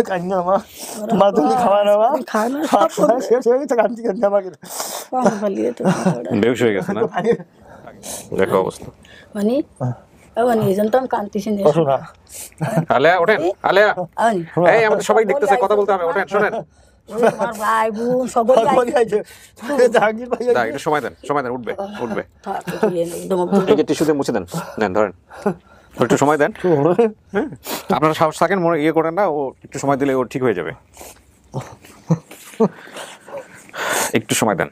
কান্না মা মা তুমি খাওয়া না মা খানা শেষ হয়ে গেছে কান্দি কান্দি আমাকে বেহুশ হয়ে গেছে না দেখো অবস্থা মানে আবানি এজন্য আমি কান্তিছি না বসো না আলেয়া ওঠেন আলেয়া আবানি এই আমাদের সবাই দেখতেছে কথা বলতে হবে ওঠেন শুনেন আমার ভাই বোন সবাই আইছে জাহাঙ্গীর ভাই দা একটু সময় দেন উঠবে একদম এই যে টিস্যু দিয়ে মুছে দেন নেন ধরেন একটু সময় দেন হ্যাঁ আপনারা সাহস থাকেন মনে ইয়ে করেন না ও একটু সময় দিলে ও ঠিক হয়ে যাবে একটু সময় দেন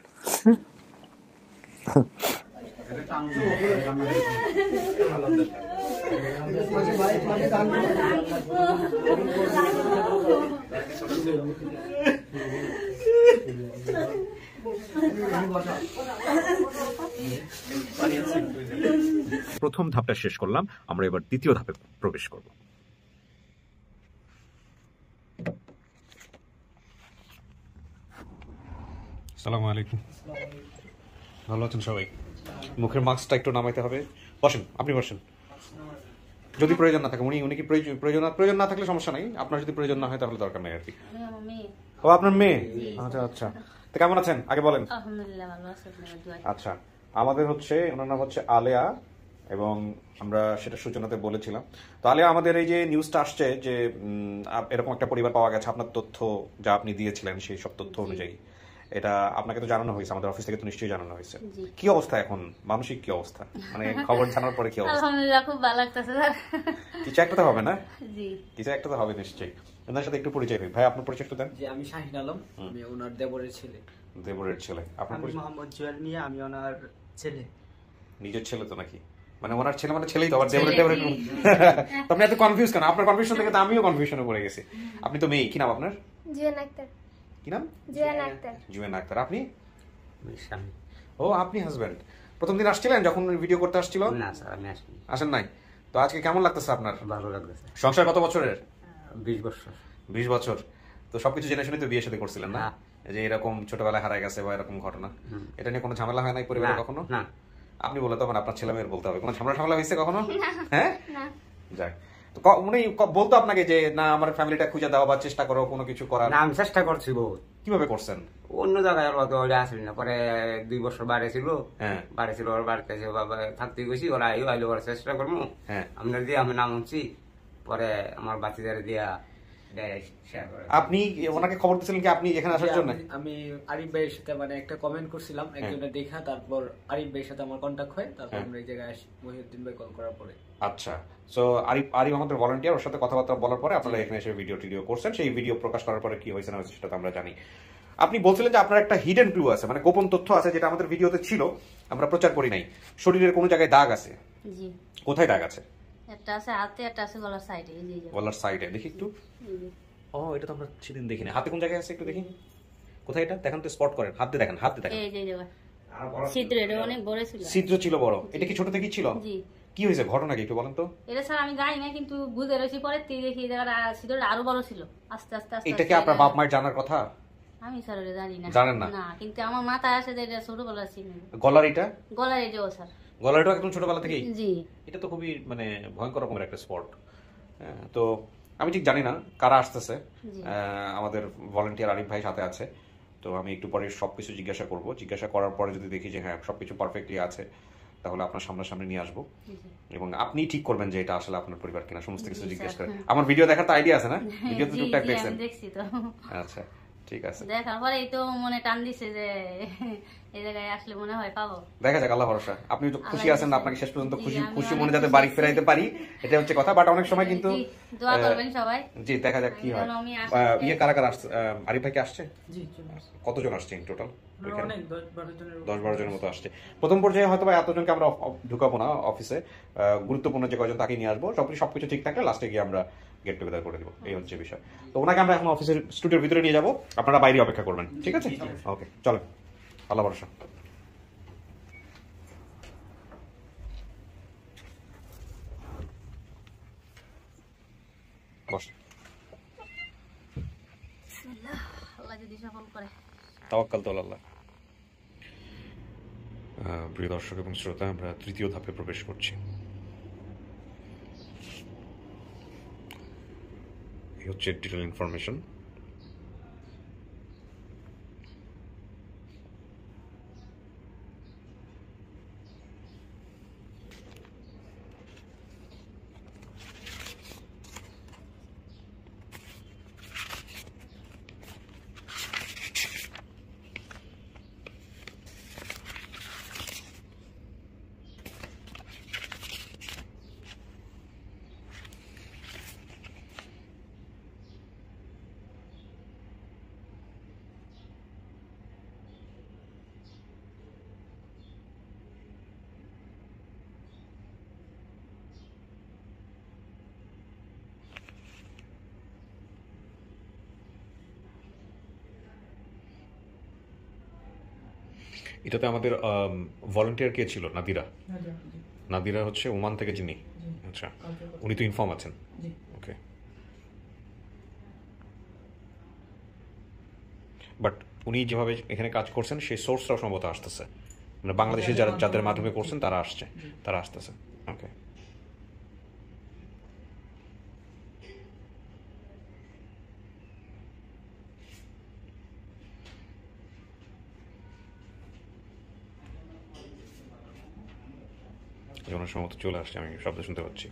প্রথম ধাপটা শেষ করলাম আমরা এবার দ্বিতীয় ধাপে প্রবেশ করব আসসালামু আলাইকুম ভালো আছেন সবাই মুখের মাস্কটা একটু নামাইতে হবে বসেন আপনি বসেন যদি প্রয়োজন না থাকে উনি কি প্রয়োজন না থাকলে সমস্যা নাই আপনার যদি প্রয়োজন না হয় তাহলে দরকার নাই আর কি ও আপনার মেয়ে আচ্ছা আচ্ছা তো কেমন আছেন আগে বলেন আলহামদুলিল্লাহ ভালো আছি আপনাদের দোয়ায় আচ্ছা আমাদের হচ্ছে ওনার নাম হচ্ছে আলেয়া এবং আমরা সেটা সূচনাতে বলেছিলাম তো আলেয়া আমাদের এই যে নিউজটা আসছে যে এরকম একটা পরিবার পাওয়া গেছে আপনার তথ্য যা আপনি দিয়েছিলেন সেই সব তথ্য অনুযায়ী এটা আপনাকে তো জানানো হয়েছে আমাদের অফিস থেকে তো নিশ্চয়ই জানানো হয়েছে কি অবস্থা এখন মানসিক কি অবস্থা মানে খবর জানার পরে কি অবস্থা আলহামদুলিল্লাহ খুব ভালো লাগতেছে কিছু একটা তো হবে না জি কিছু একটা তো হবে নিশ্চয়ই ওনার সাথে একটু পরিচয় হই ভাই আপনার পরিচয় একটু দেন জি আমি শাহিন আলম আমি ওনার দেবরের ছেলে দেবরের ছেলে আপনার আমি মোহাম্মদ জুয়েল মিয়া আমি ওনার ছেলে নিজের ছেলে তো নাকি মানে ওনার ছেলে মানে ছেলেই তো আবার দেবরের তো আপনি এত কনফিউজ কেন আপনার কনফিউশন থেকে তো আমিও কনফিউশনে পড়ে গেছি আপনি তো মেয়ে কি নাম আপনার জুয়েন আক্তার কি নাম জুয়েন আক্তার আপনি ও আপনি হাজবেন্ড প্রথম দিন আসছিলেন যখন ভিডিও করতে আসছিল না স্যার আমি আসিনি আসেন নাই তো আজকে কেমন লাগতেছে আপনার ভালো লাগতেছে সংসার কত বছরের 20 বছর 20 বছর তো সবকিছু জেনে শুনে তো বিয়ে শাদী করছিলেন না যে এরকম ছোটবেলায় হারায় গেছে বা এরকম ঘটনা এটা নিয়ে কোনো ঝামেলা হয় নাই পরিবারে কখনো না আপনি বলে তো আপনার ছেলে মেয়ের বলতে হবে কোনো ঝামেলা হয়েছে কখনো হ্যাঁ যাক তো উনি বলতো আপনাকে যে না আমার ফ্যামিলিটা খুঁজে দাও বা চেষ্টা করো কোনো কিছু করার না আমি চেষ্টা করছি বহুত কিভাবে করছেন অন্য জায়গায় ওরা আসেনি না পরে 2 বছর বাড়ি ছিল হ্যাঁ বাড়ি ছিল ওর বাড়িতে বাবা থাকতে গেছি ওরা আইলো ওরা চেষ্টা করবো হ্যাঁ আপনার দিয়ে আমি নাম শুনছি পরে আমার বাচ্চাদের দিয়া আপনি ওনাকে খবর দিয়েছিলেন কি আপনি এখানে আসার জন্য আমি আরিফ ভাইয়ের সাথে মানে একটা কমেন্ট করছিলাম একজনের দেখা তারপর আরিফ ভাইয়ের সাথে আমার কন্টাক্ট হয় তারপর আমরা এই জায়গায় আসি মহিউদ্দিন ভাই কল করার পরে আচ্ছা সো আরিফ আমাদের ভলান্টিয়ার ওর সাথে কথাবার্তা বলার পরে আপনারা এখানে এসে ভিডিও করছেন সেই ভিডিও প্রকাশ করার পরে কি হয়েছে না হয়েছে সেটা তো আমরা জানি আপনি বলছিলেন যে আপনার একটা হিডেন ক্লু আছে মানে গোপন তথ্য আছে যেটা আমাদের ভিডিওতে ছিল আমরা প্রচার করি নাই শরীরের কোনো জায়গায় দাগ আছে জি কোথায় দাগ আছে একটা আছে হাতে একটা আছে গলার সাইডে এই যে গলার সাইডে দেখি একটু ও এটা তো আমরা সেদিন দেখিনি হাতে কোন জায়গায় আছে একটু দেখি কোথায় এটা দেখেন তো স্পট করেন হাতে দেখেন এই যে জায়গা ছিদ্র এটা অনেক বড় ছিল ছিদ্র ছিল বড় এটা কি ছোট থেকেই ছিল জি কি হয়েছে ঘটনা কি একটু বলেন তো এটা স্যার আমি জানি না কিন্তু বুঝে রয়েছি পরে দেখি এই জায়গাটা ছিদ্রটা আরো বড় ছিল আস্তে আস্তে আস্তে এটা কি আপনার বাপ মায়ের জানার কথা আমি স্যার এটা জানি না জানেন না না কিন্তু আমার মাথায় আসে যে এটা ছোটবেলা ছিল গলার এটা গলার এই যে ও স্যার গলার এটা একদম ছোটবেলা থেকেই জি এটা তো খুবই মানে ভয়ঙ্কর রকমের একটা স্পট তো আমি ঠিক জানি না কারা আসতেছে আমাদের ভলান্টিয়ার আরিফ ভাই সাথে আছে তো আমি একটু পরে সবকিছু জিজ্ঞাসা করার পরে যদি দেখি যে হ্যাঁ সবকিছু পারফেক্টলি আছে তাহলে আপনার সামনাসামনি নিয়ে আসবো এবং আপনি ঠিক করবেন যে এটা আসলে আপনার পরিবার কিনা সমস্ত কিছু জিজ্ঞেস করে আমার ভিডিও দেখার তো আইডিয়া আছে না ভিডিও তো টুকটাক দেখছেন দেখছি তো আচ্ছা ঠিক আছে দেখার পরে এই তো মনে টান দিছে যে এই জায়গায় আসলে মনে হয় পাবো দেখা যাক আল্লাহ ভরসা আপনি তো খুশি আছেন না আপনাকে শেষ পর্যন্ত খুশি মনে যাতে বাড়ি ফেরাইতে পারি এটা হচ্ছে কথা বাট অনেক সময় কিন্তু দোয়া করবেন সবাই জি দেখা যাক কি হয় ইয়ে কারা কারা আসছে আরিফ ভাই কি আসছে জি কতজন আসছে ইন টোটাল অনেক 10-12 জনের 10-12 জনের মতো আসছে প্রথম পর্যায়ে হয়তো বা এতজনকে আমরা ঢুকাবো না অফিসে গুরুত্বপূর্ণ যে কয়জন তাকে নিয়ে আসবো সবকিছু ঠিক থাকলে লাস্টে গিয়ে আমরা গেট টুগেদার করে দিব এই হচ্ছে বিষয় তো ওনাকে আমরা এখন অফিসের স্টুডিওর ভিতরে নিয়ে যাবো আপনারা বাইরে অপেক্ষা করবেন ঠিক আছে ওকে চলেন আল্লাহ ভরসা বস আল্লাহ যদি সফল করে তাওয়াক্কাল তো আল্লাহ প্রিয় দর্শক এবং শ্রোতা আমরা তৃতীয় ধাপে প্রবেশ করছি এই হচ্ছে ডিটেল ইনফরমেশন। এটাতে আমাদের ভলান্টিয়ার কে ছিল? নাদিরা। নাদিরা হচ্ছে ওমান থেকে যিনি, আচ্ছা উনি তো ইনফর্ম আছেন। ওকে, বাট উনি যেভাবে এখানে কাজ করছেন সেই সোর্সটাও সম্ভবত আসতেছে, মানে বাংলাদেশে যারা যাদের মাধ্যমে করছেন তারা আসতেছে। ওকে, যখন সম্ভবত চলে আসছে, আমি শব্দ শুনতে পাচ্ছি।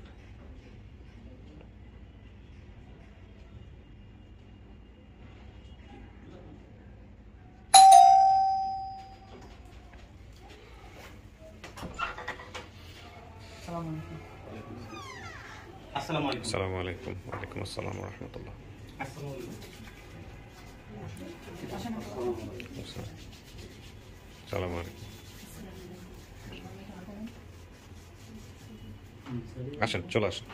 আসসালামু আলাইকুম। ওয়ালাইকুম আসসালাম ওয়া রাহমাতুল্লাহ। আসসালামু আলাইকুম। আসেন, চলে আসেন।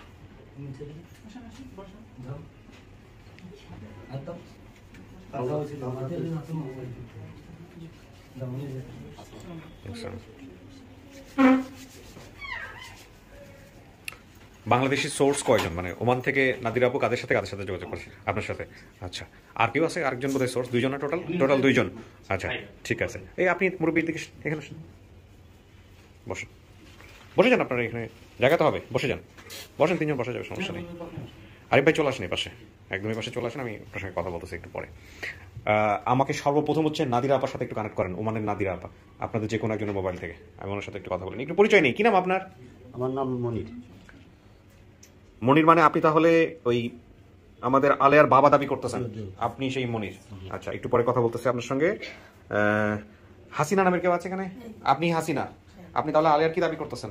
বাংলাদেশি সোর্স কয়জন, মানে ওমান থেকে নাদিরা আপু কাদের সাথে যোগাযোগ করছে? আপনার সাথে। আচ্ছা, আর কেউ আছে? আরেকজন বোধহয় সোর্স, দুইজন না? টোটাল দুইজন। আচ্ছা ঠিক আছে। এই আপনি মুরব্বীর দিকে এখানে বসেন, বসে যান। আপনারা এখানে জায়গা তো হবে, বসে যান, বসেন, তিনজন বসে যাবে, সমস্যা নেই। আরিফ ভাই চলে আসেন এই পাশে, একদমই পাশে চলে আসেন, আমি আপনার সঙ্গে কথা বলতেছি একটু পরে। আমাকে সর্বপ্রথম হচ্ছে নাদিরা আপার সাথে একটু কানেক্ট করেন, ওমানের নাদিরা আপা, আপনাদের যে কোনো একজনের মোবাইল থেকে। আমি ওনার সাথে একটু কথা বলিনি, একটু পরিচয় নেই। কি নাম আপনার? আমার নাম মনির। মনির মানে আপনি তাহলে ওই আমাদের আলেয়ার বাবা দাবি করতেছেন, আপনি সেই মনির? আচ্ছা, একটু পরে কথা বলতেছি আপনার সঙ্গে। হাসিনা নামের কেউ আছে এখানে? আপনি হাসিনা, আপনি তাহলে আলেয়ার কি দাবি করতেছেন?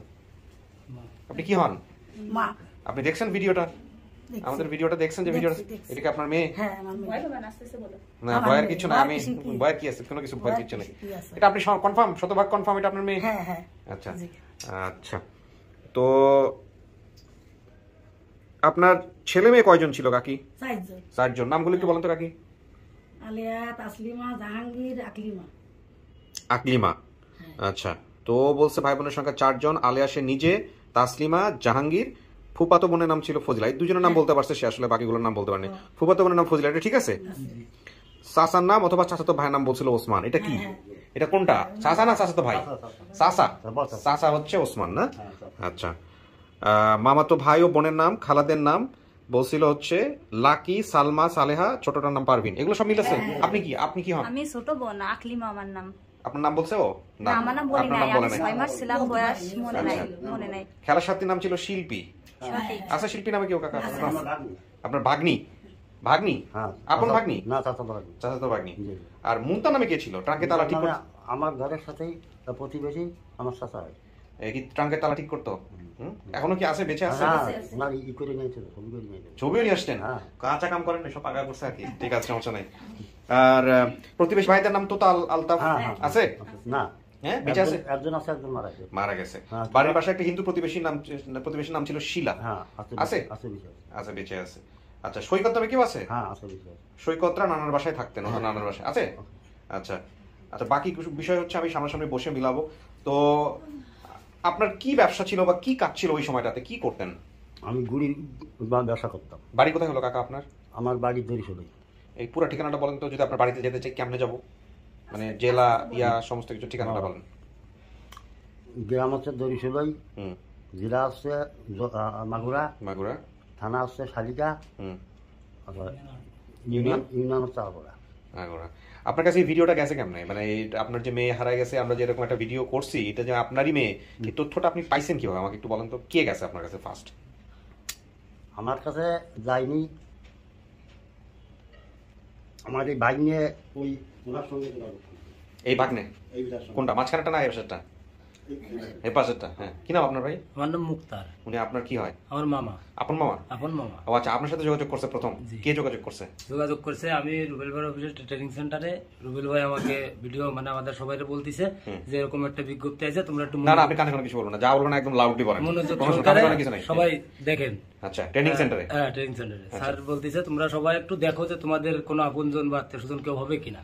আপনি কি হন? আপনি দেখছেন ভিডিওটা, আমাদের ভিডিওটা দেখছেন? যে ভিডিওটা, এটা কি আপনার মেয়ে? না, ভয়ের কিছু না, আমি ভয়ের কি আছে? কোনো কিছু ভয়ের কিছু নেই। এটা আপনি কনফার্ম, শতভাগ কনফার্ম এটা আপনার মেয়ে? আচ্ছা আচ্ছা। তো আপনার ছেলে মেয়ে কয়জন ছিল কাকি? 4 জন। নামগুলো একটু বলেন তো কাকি। আলিয়া, তাসলিমা, জাহাঙ্গীর, আকলিমা। আকলিমা, আচ্ছা। তো বলছে ভাই বোনের সংখ্যা 4 জন। আলিয়া সে নিজে, তাসলিমা, জাহাঙ্গীর, ফুফাতো বোনের নাম ছিল ফজিলা। এই দুজনের নাম বলতে পারছে, সে আসলে বাকিগুলোর নাম বলতে পারেনি। ফুফাতো বোনের নাম ফজিলা, এটা ঠিক আছে। চাচার নাম অথবা চাচাতো ভাইয়ের নাম বলছিল ওসমান, এটা কি? এটা কোনটা, চাচা না চাচাতো ভাই? চাচা হচ্ছে ওসমান না? আচ্ছা। মামাতো ভাই ও বোনের নাম, খালাদের নাম বলছিল হচ্ছে লাকি, সালমা, সালেহা, ছোটটার নাম পারভিন। এগুলো সব মিল আছে? আপনি কি হন? আমি ছোট বোন, আকলিমা আমার নাম। আপনার নাম বলছে ও? না, আমার নাম বলে নাই, আমি 6 মাস ছিলাম, বয়স মনে নাই। খেলার সাথীর নাম ছিল শিল্পী। আচ্ছা, শিল্পী নামে কেউ কাকা? আপনার ভাগ্নি? আপন ভাগ্নি না, চাচাতো ভাগ্নি। আর মুন্তা নামে কে ছিল? ট্রাঙ্কের তালা ঠিক করতো? আমার ঘরের সাথেই প্রতিবেশী, আমার চাচা। কি ট্রাঙ্কের তালা ঠিক করতো? এখনো কি আছে, বেঁচে আছে? ছবিও নিয়ে আসতেন, কাঁচা কাম করেন, সব আগা করছে আর কি। ঠিক আছে, সমস্যা নাই। আর প্রতিবেশী ভাইদের নাম তো আলতাফ আছে না? হ্যাঁ, বেঁচে আছে? একজন আছে, একজন মারা গেছে। বাড়ির পাশে একটা হিন্দু প্রতিবেশীর নাম ছিল শিলা, আছে? আচ্ছা, বেঁচে আছে। আচ্ছা, সৈকত নামে কেউ আছে? সৈকতরা নানার বাসায় থাকতেন, নানার বাসায় আছে। আচ্ছা আচ্ছা, বাকি বিষয় হচ্ছে আমি সামনাসামনি বসে মিলাবো। তো আপনার কি ব্যবসা ছিল বা কি কাজ ছিল ওই সময়টাতে, কি করতেন? আমি গুড়ি ব্যবসা করতাম। বাড়ি কোথায় হলো কাকা আপনার? আমার বাড়ি দরিশালই। এই পুরো ঠিকানাটা বলেন তো, যদি আপনার বাড়িতে যেতে চাই কেমনে যাব, মানে জেলা সমস্ত কিছু ঠিকানাটা বলেন। গ্রাম হচ্ছে দরিশালই, জেলা হচ্ছে মাগুরা, মাগুরা থানা হচ্ছে শালিকা, ইউনিয়ন চাপড়া। আপনার কাছে এই ভিডিওটা গেছে কেমনে, মানে আপনার যে মেয়ে হারায় গেছে, আমরা যে এরকম একটা ভিডিও করছি, এটা যে আপনারই মেয়ে, এই তথ্যটা আপনি পাইছেন কিভাবে আমাকে একটু বলেন তো, কে গেছে আপনার কাছে ফার্স্ট? আমার কাছে যায়নি, আমার এই বাইক নিয়ে ওই ওনার সঙ্গে এই ভাগ্নে কোনটা, মাঝখানেটা না এই পাশেরটা? এই পাশেরটা। হ্যাঁ, কি নাম আপনার ভাই? আমার নাম মুক্তার। উনি আপনার কি হয়? আমার মামা। আপন মামা? আপন মামা। ও আচ্ছা, আপনার সাথে যোগাযোগ করছে প্রথম? কে যোগাযোগ করছে? যোগাযোগ করছে আমি রুবেল ভাই অফিসের ট্রেনিং সেন্টারে। রুবেল ভাই আমাকে ভিডিও মানে আমাদের সবাই বলতিছে যে এরকম একটা বিজ্ঞপ্তি আছে, তোমরা একটু না আপনি কানে কানে কিছু বলবেন না, যা বলবেন একদম লাউডলি বলেন, মনোযোগ সহকারে সবাই দেখেন। আচ্ছা, ট্রেনিং সেন্টারে? হ্যাঁ, ট্রেনিং সেন্টারে। স্যার বলতিছে তোমরা সবাই একটু দেখো যে তোমাদের কোনো আপনজন বা আত্মীয়স্বজন কেউ হবে কিনা।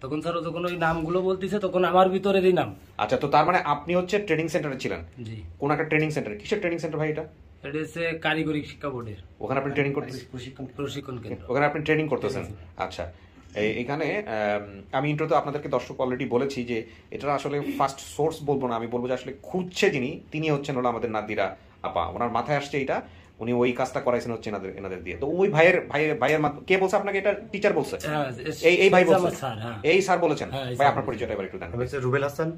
তখন স্যার যখন ওই নামগুলো বলতিছে তখন আমার ভিতরে এই নাম। আচ্ছা, তো তার মানে আপনি হচ্ছে ট্রেনিং সেন্টারে ছিলেন? জি। কোন একটা ট্রেনিং সেন্টার? কিসের ট্রেনিং সেন্টার ভাই এটা? এটা হচ্ছে কারিগরি শিক্ষা বোর্ডের। ওখানে আপনি ট্রেনিং করতেছেন? প্রশিক্ষণ কেন্দ্র। ওখানে আপনি ট্রেনিং করতেছেন? আচ্ছা, এখানে আমি ইন্ট্রোতে আপনাদেরকে দর্শক অলরেডি বলেছি যে এটা আসলে ফার্স্ট সোর্স বলবো না, আমি বলবো যে আসলে খুঁজছে তিনি হচ্ছেন হলো আমাদের নাদিরা আপা। ওনার মাথায় আসছে এটা, উনি ওই কাজটা করাইছেন হচ্ছে এনাদের দিয়ে। তো ওই ভাইয়ের কে বলছে আপনাকে এটা? টিচার বলছে? এই ভাই বলছে? এই স্যার বলেছেন? ভাই আপনার পরিচয়টা এবার একটু দেন। আমি হচ্ছে রুবেল হাসান,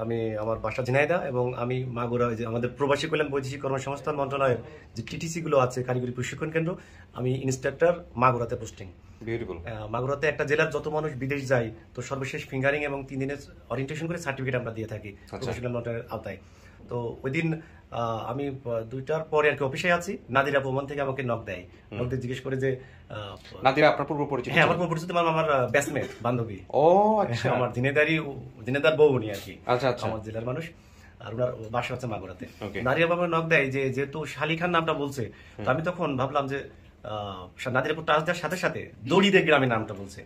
আমি আমার বাসা ঝিনাইদহ এবং আমি মাগুরা যে আমাদের প্রবাসী কল্যাণ বৈদেশিক কর্মসংস্থান মন্ত্রণালয়ের যে টিটিসি গুলো আছে কারিগরি প্রশিক্ষণ কেন্দ্র, আমি ইন্সট্রাক্টর, মাগুরাতে পোস্টিং। বিউটিফুল। মাগুরাতে একটা জেলার যত মানুষ বিদেশ যায় তো সর্বশেষ ফিঙ্গারিং এবং 3 দিনের ওরিয়েন্টেশন করে সার্টিফিকেট আমরা দিয়ে থাকি প্রফেশনাল মন্ত্রণালয়ের আওতায়। তো ওই দিন আমি 2টার পরে আর কি অফিসে আছি, নাদিরা প্রমাণ থেকে আমাকে নক দেয়, নক দিয়ে জিজ্ঞেস করে যে নাদিরা আপনার পূর্ব পরিচিত? হ্যাঁ, আমার পূর্ব পরিচিত, আমার ব্যাচমেট, বান্ধবী। ও আচ্ছা, আমার দিনেদার বউ উনি আর কি। আচ্ছা আচ্ছা, আমার জেলার মানুষ, আর ওনার বাসা হচ্ছে মাগুরাতে। নাদিরা বাবা নক দেয় যে যেহেতু শালি খান নামটা বলছে, তো আমি তখন ভাবলাম যে নাদিরাপুর টাচ দেওয়ার সাথে সাথে দড়িদে গ্রামের নামটা বলছে।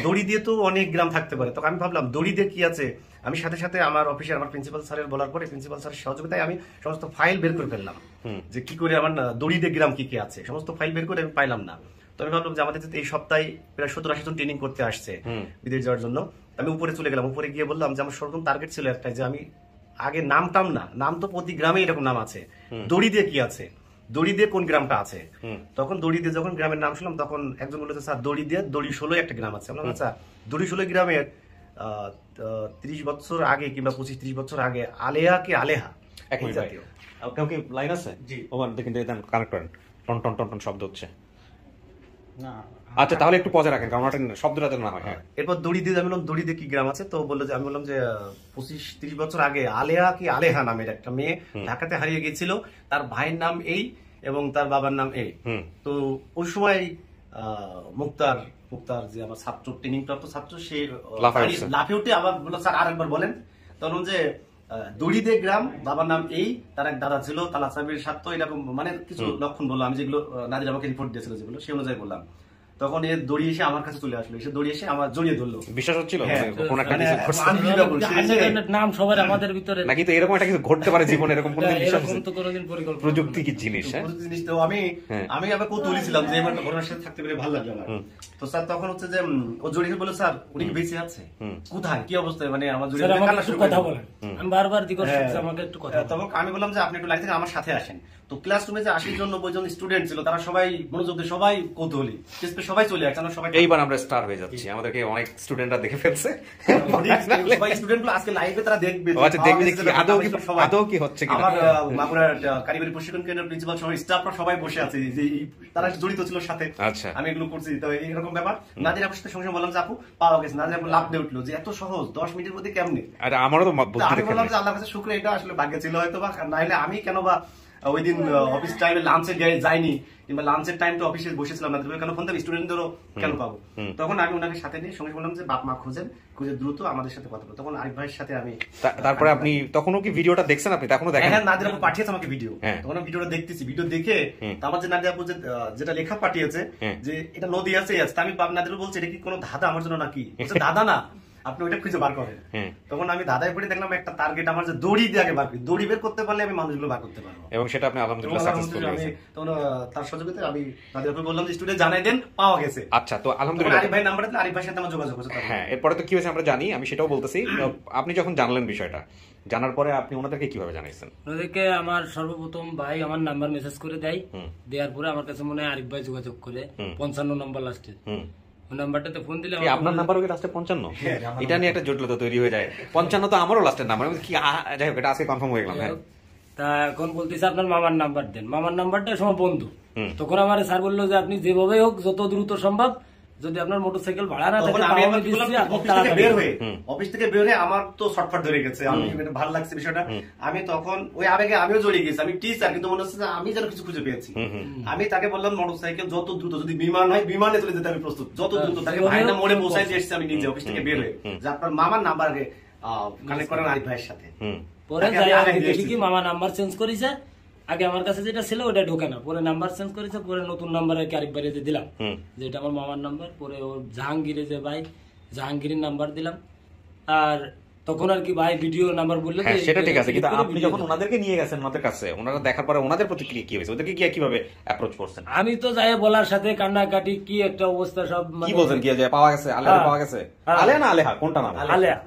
দড়ি দিয়ে তো অনেক গ্রাম থাকতে পারে, তখন আমি ভাবলাম দড়িদে কি আছে। আমি সাথে সাথে আমার অফিসে আমার প্রিন্সিপাল স্যারের বলার পরে প্রিন্সিপাল স্যারের সহযোগিতায় আমি সমস্ত ফাইল বের করে ফেললাম যে কি করে আমার দড়িদে গ্রাম কি কি আছে। সমস্ত ফাইল বের করে আমি পাইলাম না। তো আমি ভাবলাম যে আমাদের এই সপ্তাহে প্রায় 70-80 জন ট্রেনিং করতে আসছে বিদেশ যাওয়ার জন্য। আমি উপরে চলে গেলাম, উপরে গিয়ে বললাম যে আমার সেরকম টার্গেট ছিল একটা, যে আমি আগে নামটাম না, নাম তো প্রতি গ্রামে এরকম নাম আছে, দড়ি দিয়ে কি আছে, দড়ি দিয়ে কোন গ্রামটা আছে। তখন দড়ি দিয়ে যখন গ্রামের নাম শুনলাম তখন একজন বলেছে স্যার দড়ি দিয়ে দড়ি 16 একটা গ্রাম আছে। আমরা আচ্ছা, দড়ি 16 গ্রামের 30 বছর আগে কিংবা 25-30 বছর আগে আলেহা কি আলেহা একই জাতীয়। আপনার কি লাইন আছে? জি, ওমান দেখেন দেন, কানেক্ট করেন, টন টন টন টন শব্দ হচ্ছে না। আচ্ছা, তাহলে একটু পজে রাখেন, কারণ ওটা শব্দটা যেন না হয়। এরপর দড়ি দিয়ে আমি বললাম দড়ি দিয়ে কি গ্রাম আছে, তো বললো যে, আমি বললাম যে 25-30 বছর আগে আলেহা কি আলেহা নামের একটা মেয়ে ঢাকাতে হারিয়ে গেছিল, তার ভাইয়ের নাম এই এবং তার বাবার নাম এই। তো ওই সময় মুক্তার যে আমার ছাত্র, ট্রেনিং প্রাপ্ত ছাত্র, সে লাফে উঠে আবার বললো স্যার আরেকবার বলেন। তখন যে দড়িদে গ্রাম, বাবার নাম এই, তার এক দাদা ছিল তালা সাহেবের ছাত্র, এরকম মানে কিছু লক্ষণ বললাম আমি, যেগুলো নাদির আমাকে রিপোর্ট দিয়েছিল যেগুলো, সেই অনুযায়ী বললাম। তখন এ দড়ি এসে আমার কাছে চলে আসলো, এসে দড়ি এসে আমার জড়িয়ে ধরলো। বিশ্বাস হচ্ছিল নাম সবার আমাদের ভিতরে নাকি তো এরকম একটা কিছু ঘটতে পারে জীবনে, এরকম কোনদিন বিশ্বাস প্রযুক্তি কি জিনিস? জিনিস তো আমি আবার কৌতূহলী ছিলাম যে আমার ঘটনার সাথে থাকতে পেরে ভালো লাগলো আমার। তো স্যার তখন হচ্ছে যে ও জড়িয়ে বলে স্যার উনি বেঁচে আছে, কোথায় কি অবস্থায়, মানে আমার জড়িয়ে কথা বলেন, আমি বারবার আমাকে একটু কথা। তখন আমি বললাম যে আপনি একটু লাইন থেকে আমার সাথে আসেন। তো ক্লাসরুমে যে 80-90 জন স্টুডেন্ট ছিল তারা সবাই মনোযোগ দিয়ে, সবাই কৌতূহলী, সবাই চলে আসছে। সবাই এইবার আমরা স্টার হয়ে যাচ্ছি, আমাদেরকে অনেক স্টুডেন্টরা দেখে ফেলছে, সবাই স্টুডেন্টগুলো আজকে লাইভে তারা দেখবে আচ্ছা, দেখবে যে আদৌ কি হচ্ছে কিনা। আমার মাগুরার কারিগরি প্রশিক্ষণ কেন্দ্রের প্রিন্সিপাল সহ স্টাফরা সবাই বসে আছে, যে তারা জড়িত ছিল সাথে। আচ্ছা, আমি এগুলো করছি। তো এইরকম ব্যাপার নাদিরা আপুর সাথে সঙ্গে বললাম যে আপু পাওয়া গেছে। নাদিরা আপু লাভ দিয়ে উঠলো যে এত সহজ 10 মিনিটের মধ্যে কেমনে। আরে আমারও তো আমি বললাম যে আল্লাহর কাছে শুকর, এটা আসলে ভাগ্য ছিল হয়তো, বা নাইলে আমি কেন বা ওই দিন অফিস টাইমে লাঞ্চে যাইনি, কিংবা লাঞ্চের টাইম তো অফিসে বসেছিলাম না, কেন ফোন দেবে স্টুডেন্টদেরও কেন পাবো। তখন আমি ওনাকে সাথে নিয়ে সঙ্গে বললাম যে বাপ মা খুঁজে দ্রুত আমাদের সাথে কথা বলো। তখন আরিফ ভাইয়ের সাথে আমি, তারপরে আপনি তখনও কি ভিডিওটা দেখছেন? আপনি তখনও দেখেন? হ্যাঁ, নাদিরা আপু পাঠিয়েছে আমাকে ভিডিও, তখন আমি ভিডিওটা দেখতেছি। ভিডিও দেখে আমার যে নাদিরা আপু যেটা লেখা পাঠিয়েছে যে এটা নদী আছে, আমি নাদিরা বলছে এটা কি কোনো ধাঁধা আমার জন্য নাকি? দাদা না, আপনি ওইটা খুঁজে বার করেন। তখন আমি দাদাই পড়ে দেখলাম একটা টার্গেট আমার যে দড়ি দিয়ে আগে বার করি, দড়ি বের করতে পারলে আমি মানুষগুলো বার করতে পারবো, এবং সেটা আপনি আলহামদুলিল্লাহ সাকসেসফুল হয়েছে। তখন তার সহযোগিতায় আমি দাদাকে বললাম যে স্টুডিও জানাই দেন, পাওয়া গেছে। আচ্ছা, তো আলহামদুলিল্লাহ আরিফ ভাই নাম্বার দিলে আরিফ ভাইয়ের সাথে আমার যোগাযোগ হয়েছে। হ্যাঁ, এরপরে তো কি হয়েছে আমরা জানি, আমি সেটাও বলতেছি। আপনি যখন জানলেন বিষয়টা, জানার পরে আপনি ওনাদেরকে কিভাবে জানাইছেন? ওনাদেরকে আমার সর্বপ্রথম ভাই আমার নাম্বার মেসেজ করে দেয়, দেওয়ার পরে আমার কাছে মনে হয় আরিফ ভাই যোগাযোগ করে 55 নম্বর লাস্টে, ওই নাম্বারটাতে ফোন দিলে আপনার নাম্বার ওকে লাস্টে 55, এটা নিয়ে একটা জটিলতা তৈরি হয়ে যায়। 55 তো আমারও লাস্টের নাম্বার, কি যাই হোক, এটা আজকে কনফার্ম হয়ে গেলাম। হ্যাঁ, তা এখন বলতেছে আপনার মামার নাম্বার দেন, মামার নাম্বারটা সময় বন্ধ। তখন আমার স্যার বললো যে আপনি যেভাবে হোক যত দ্রুত সম্ভব, যদি আপনার মোটরসাইকেল ভাড়া না থাকে অফিস থেকে বের হয়ে আমার তো শর্টকাট ধরে গেছে, আমি ভালো লাগছে বিষয়টা। আমি তখন ওই আবেগে আমিও জড়িয়ে গেছি, আমি টিচার কিন্তু মনে হচ্ছে আমি যেন কিছু খুঁজে পেয়েছি। আমি তাকে বললাম মোটরসাইকেল যত দ্রুত, যদি বিমান হয় বিমানে চলে যেতে আমি প্রস্তুত, যত দ্রুত। তাকে ভাইনা মোড়ে পৌঁছাইতে এসেছি আমি নিজে অফিস থেকে বের হয়ে, যে আপনার মামার নাম্বার আগে কানেক্ট করেন আরিফ ভাইয়ের সাথে। পরে দেখি কি মামা নাম্বার চেঞ্জ করেছে, আগে আমার কাছে যেটা ছিল ওটা ঢোকে না, পরে নাম্বার চেঞ্জ করেছে, পরে নতুন নাম্বার আর কি আরিফ ভাইরে দিলাম, যেটা আমার মামার নাম্বার। পরে ওর জাহাঙ্গীরে যে ভাই, জাহাঙ্গীরের নাম্বার দিলাম। আর তখন আর কি ভাই ভিডিও নাম্বার বললে সেটা ঠিক আছে, কিন্তু আপনি যখন ওনাদেরকে নিয়ে গেছেন ওনাদের কাছে, ওনারা দেখার পরে ওনাদের প্রতিক্রিয়া কি হয়েছে, ওদেরকে কি কিভাবে অ্যাপ্রোচ করছেন? আমি তো যাই বলার সাথে কান্নাকাটি, কি একটা অবস্থা, সব কি বলছেন, কি যে পাওয়া গেছে, আলেহা পাওয়া গেছে, আলেহা না আলেহা কোনটা নাম? আলেহা,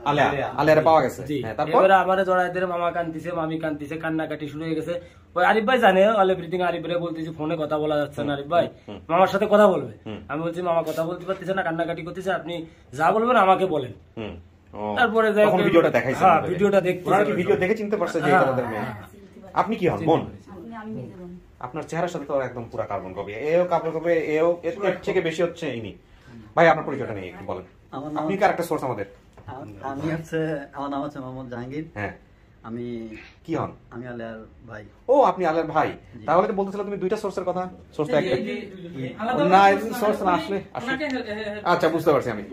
আলেহা পাওয়া গেছে। তারপর আমারে জড়াই দিয়ে মামা কান্দিছে, মামি কান্দিছে, কান্নাকাটি শুরু হয়ে গেছে। ওই আরিফ ভাই জানে অল এভরিথিং, আরিফ ভাই বলতেছি ফোনে কথা বলা যাচ্ছে না, আরিফ ভাই মামার সাথে কথা বলবে। আমি বলছি মামা কথা বলতে পারতেছে না, কান্নাকাটি করতেছে, আপনি যা বলবেন আমাকে বলেন। তারপরে ভিডিওটা দেখাইছেন, ভিডিওটা দেখতে ভিডিও দেখে চিনতে পারছে যে এটা আমাদের মেয়ে। আপনি কি হন বোন? আপনার চেহারার সাথে তো একদম পুরো কার্বন কপি, এও কার্বন কপি, এও এর থেকে বেশি হচ্ছে ইনি। ভাই আপনার পরিচয়টা নিয়ে একটু বলেন, আপনি কার একটা সোর্স আমাদের? আমি হচ্ছে, আমার নাম হচ্ছে মোহাম্মদ জাহাঙ্গীর। হ্যাঁ, আমি কি হন? আমি আলেয়ার ভাই। ও, আপনি আলের ভাই। তাহলে তো বলতেছিল তুমি দুইটা সোর্সের কথা। সোর্সটা একটা না, সোর্স না আসলে আচ্ছা, বুঝতে পারছি আমি।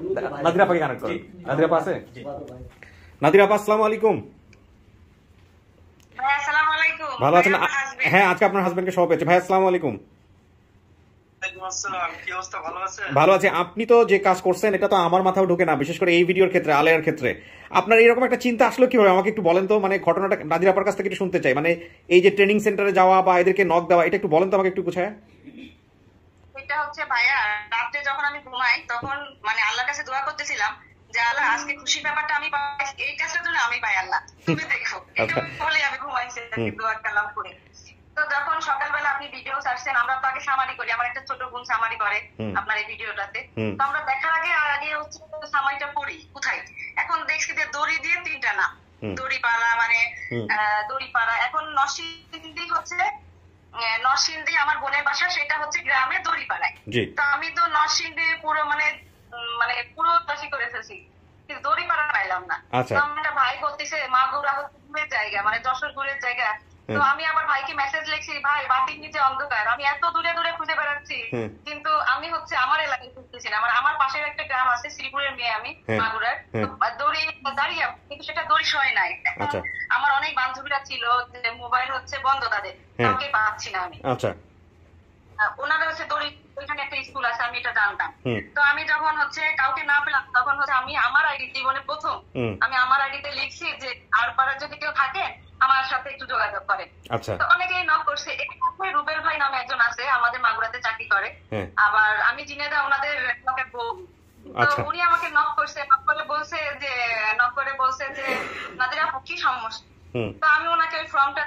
নাদিরা আপাকে কানেক্ট করেন। নাদিরা আপা আছে? নাদিরা আপা, আসসালামু আলাইকুম। ভাই আসসালামু আলাইকুম। ভালো আছেন? হ্যাঁ, আজকে আপনার হাজবেন্ডকে সহ পেয়েছে। ভাই আসসালামু আলাইকুম। ভালো আছে। আপনি তো যে কাজ করছেন এটা তো আমার মাথাও ঢোকে না, বিশেষ করে এই ভিডিওর ক্ষেত্রে, আলেয়ার ক্ষেত্রে। আপনার এরকম একটা চিন্তা আসলো কিভাবে, আমাকে একটু বলেন তো। মানে ঘটনাটা নাদিরা আপার কাছ থেকে একটু শুনতে চাই। মানে এই যে ট্রেনিং সেন্টারে যাওয়া বা এদেরকে নক দেওয়া, এটা একটু বলেন তো আমাকে একটু বুঝায়। এটা হচ্ছে ভাইয়া, রাতে যখন আমি ঘুমাই তখন মানে আল্লাহর কাছে দোয়া করতেছিলাম যে আল্লাহ আজকে খুশির ব্যাপারটা আমি পাই, এই কাজটার জন্য আমি পাই, আল্লাহ তুমি দেখো। এটা বলে আমি ঘুমাইছি দোয়া কালাম করে। তো যখন সকালবেলা আপনি ভিডিও ছাড়ছেন, আমরা তো আগে সামারি করি, আমার একটা ছোট বোন সামারি করে আপনার এই ভিডিওটাতে। তো আমরা দেখার আগে হচ্ছে সামারিটা পড়ি কোথায়, এখন দেখছি যে দড়ি দিয়ে 3টা নাম, দড়িপাড়া মানে দড়িপাড়া। এখন নরসিংদী হচ্ছে, নরসিংদী আমার বোনের বাসা, সেটা হচ্ছে গ্রামে দড়িপাড়ায়। তো আমি তো নরসিংদী পুরো মানে পুরো চাষি করে ফেলছি, কিন্তু দড়িপাড়া পাইলাম না। তো আমার ভাই বলতেছে মাগুরা হচ্ছে দূরের জায়গা, মানে যশোর দূরের জায়গা। তো আমি আবার ভাইকে মেসেজ লিখছি, ভাই বাতির নিচে অন্ধকার, আমি এত দূরে দূরে খুঁজে বেড়াচ্ছি, কিন্তু আমি হচ্ছে আমার এলাকায় খুঁজতেছি না। আমার পাশের একটা গ্রাম আছে, শ্রীপুরের মেয়ে আমি, মাগুরার। দড়ি দাঁড়িয়ে, কিন্তু সেটা দড়ি সয় নাই। আমার অনেক বান্ধবীরা ছিল, মোবাইল হচ্ছে বন্ধ তাদের, কাউকে পাচ্ছি না আমি। ওনারা হচ্ছে দড়ি, ওইখানে একটা স্কুল আছে, আমি এটা জানতাম। তো আমি যখন হচ্ছে কাউকে না পেলাম, তখন হচ্ছে আমি আমার আইডি, জীবনে প্রথম আমি আমার আইডিতে লিখছি যে আর পাড়ার যদি কেউ থাকে আমার সাথে একটু যোগাযোগ করে। তো অনেকেই নক করছে। রুবেল ভাই নামে একজন আছে, আমাদের মাগুরাতে চাকরি করে, আবার আমি জিনেদা ওনাদের বউ। তো উনি আমাকে নক করছে, নক করে বলছে যে নাদিরা আপু কি সমস্যা। তো আমি ওনাকে ওই ফর্মটা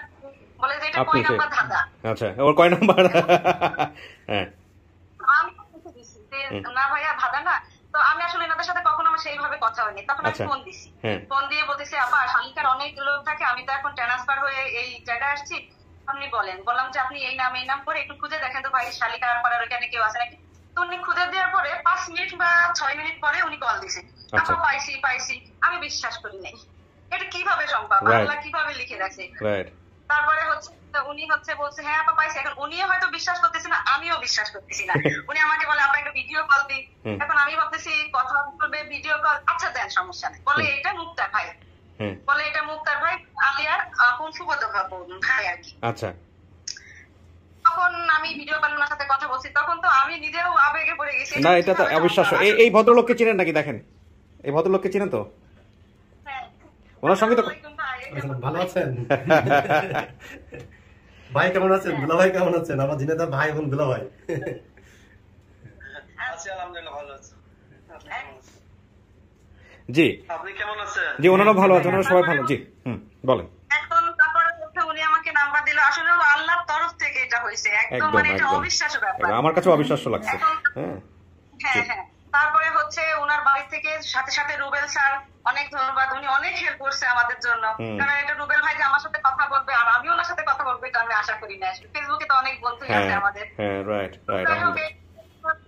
বলে যে এটা কয় নাম্বার ধাঁধা। আচ্ছা, ওর কয় নাম্বার? আমি দিচ্ছি যে না ভাইয়া ধাঁধা না। তো আমি আসলে এনাদের সাথে কখনো আমার সেইভাবে কথা হয়নি, তখন আমি ফোন দিছি। ফোন দিয়ে বলতেছি আপা শালিকার অনেক লোক থাকে, আমি তো এখন ট্রান্সফার হয়ে এই জায়গায় আসছি, আপনি বললাম যে আপনি এই নাম করে একটু খুঁজে দেখেন তো ভাই শালিকার পাড়ার ওইখানে কেউ আছে নাকি। তো উনি খুঁজে দেওয়ার পরে 5 মিনিট বা 6 মিনিট পরে উনি কল দিছে, আপা পাইছি। আমি বিশ্বাস করি নাই, এটা কিভাবে সম্ভব, আল্লাহ কিভাবে লিখে রাখছে। তারপরে হচ্ছে উনি হচ্ছে বলছে হ্যাঁ আপা পাইছি। এখন উনিও হয়তো বিশ্বাস করতেছে না, আমিও বিশ্বাস করতেছি না। উনি আমাকে বলে আপা একটা ভিডিও কল দি। এখন আমি ভাবতেছি কথা বলবে, ভিডিও কল, আচ্ছা দেন সমস্যা নেই। বলে এটা মুক্তার ভাই, আলিয়ার কোন সুগত ভাই আর কি। আচ্ছা, তখন আমি ভিডিও কল ওনার সাথে কথা বলছি, তখন তো আমি নিজেও আবেগে পড়ে গেছি। না এটা তো অবিশ্বাস্য। এই ভদ্রলোককে চিনেন নাকি? দেখেন এই ভদ্রলোককে চিনেন তো? ওনার সঙ্গে তো ভালো আছেন ভাই? কেমন আছেন দুলা ভাই? কেমন আছেন আমার জিনেদা ভাই এবং দুলা ভাই? জি আপনি কেমন আছেন? জি, ওনারা ভালো আছেন, ওনারা সবাই ভালো। জি বলেন। এখন তারপরে উনি আমাকে নাম্বার দিল, আসলে আল্লাহর তরফ থেকে এটা হয়েছে, একদম মানে এটা অবিশ্বাস্য ব্যাপার। আমার কাছে অবিশ্বাস্য লাগছে। হ্যাঁ হ্যাঁ। তারপরে হচ্ছে ওনার বাড়ি থেকে সাথে সাথে রুবেল স্যার অনেক ধন্যবাদ, উনি অনেক হেল্প করছে আমাদের জন্য। কারণ এটা রুবেল ভাই যে আমার সাথে কথা বলবে আর আমি ওনার সাথে কথা বলবো এটা আমি আশা করি না। ফেসবুকে তো অনেক বন্ধুই আছে আমাদের।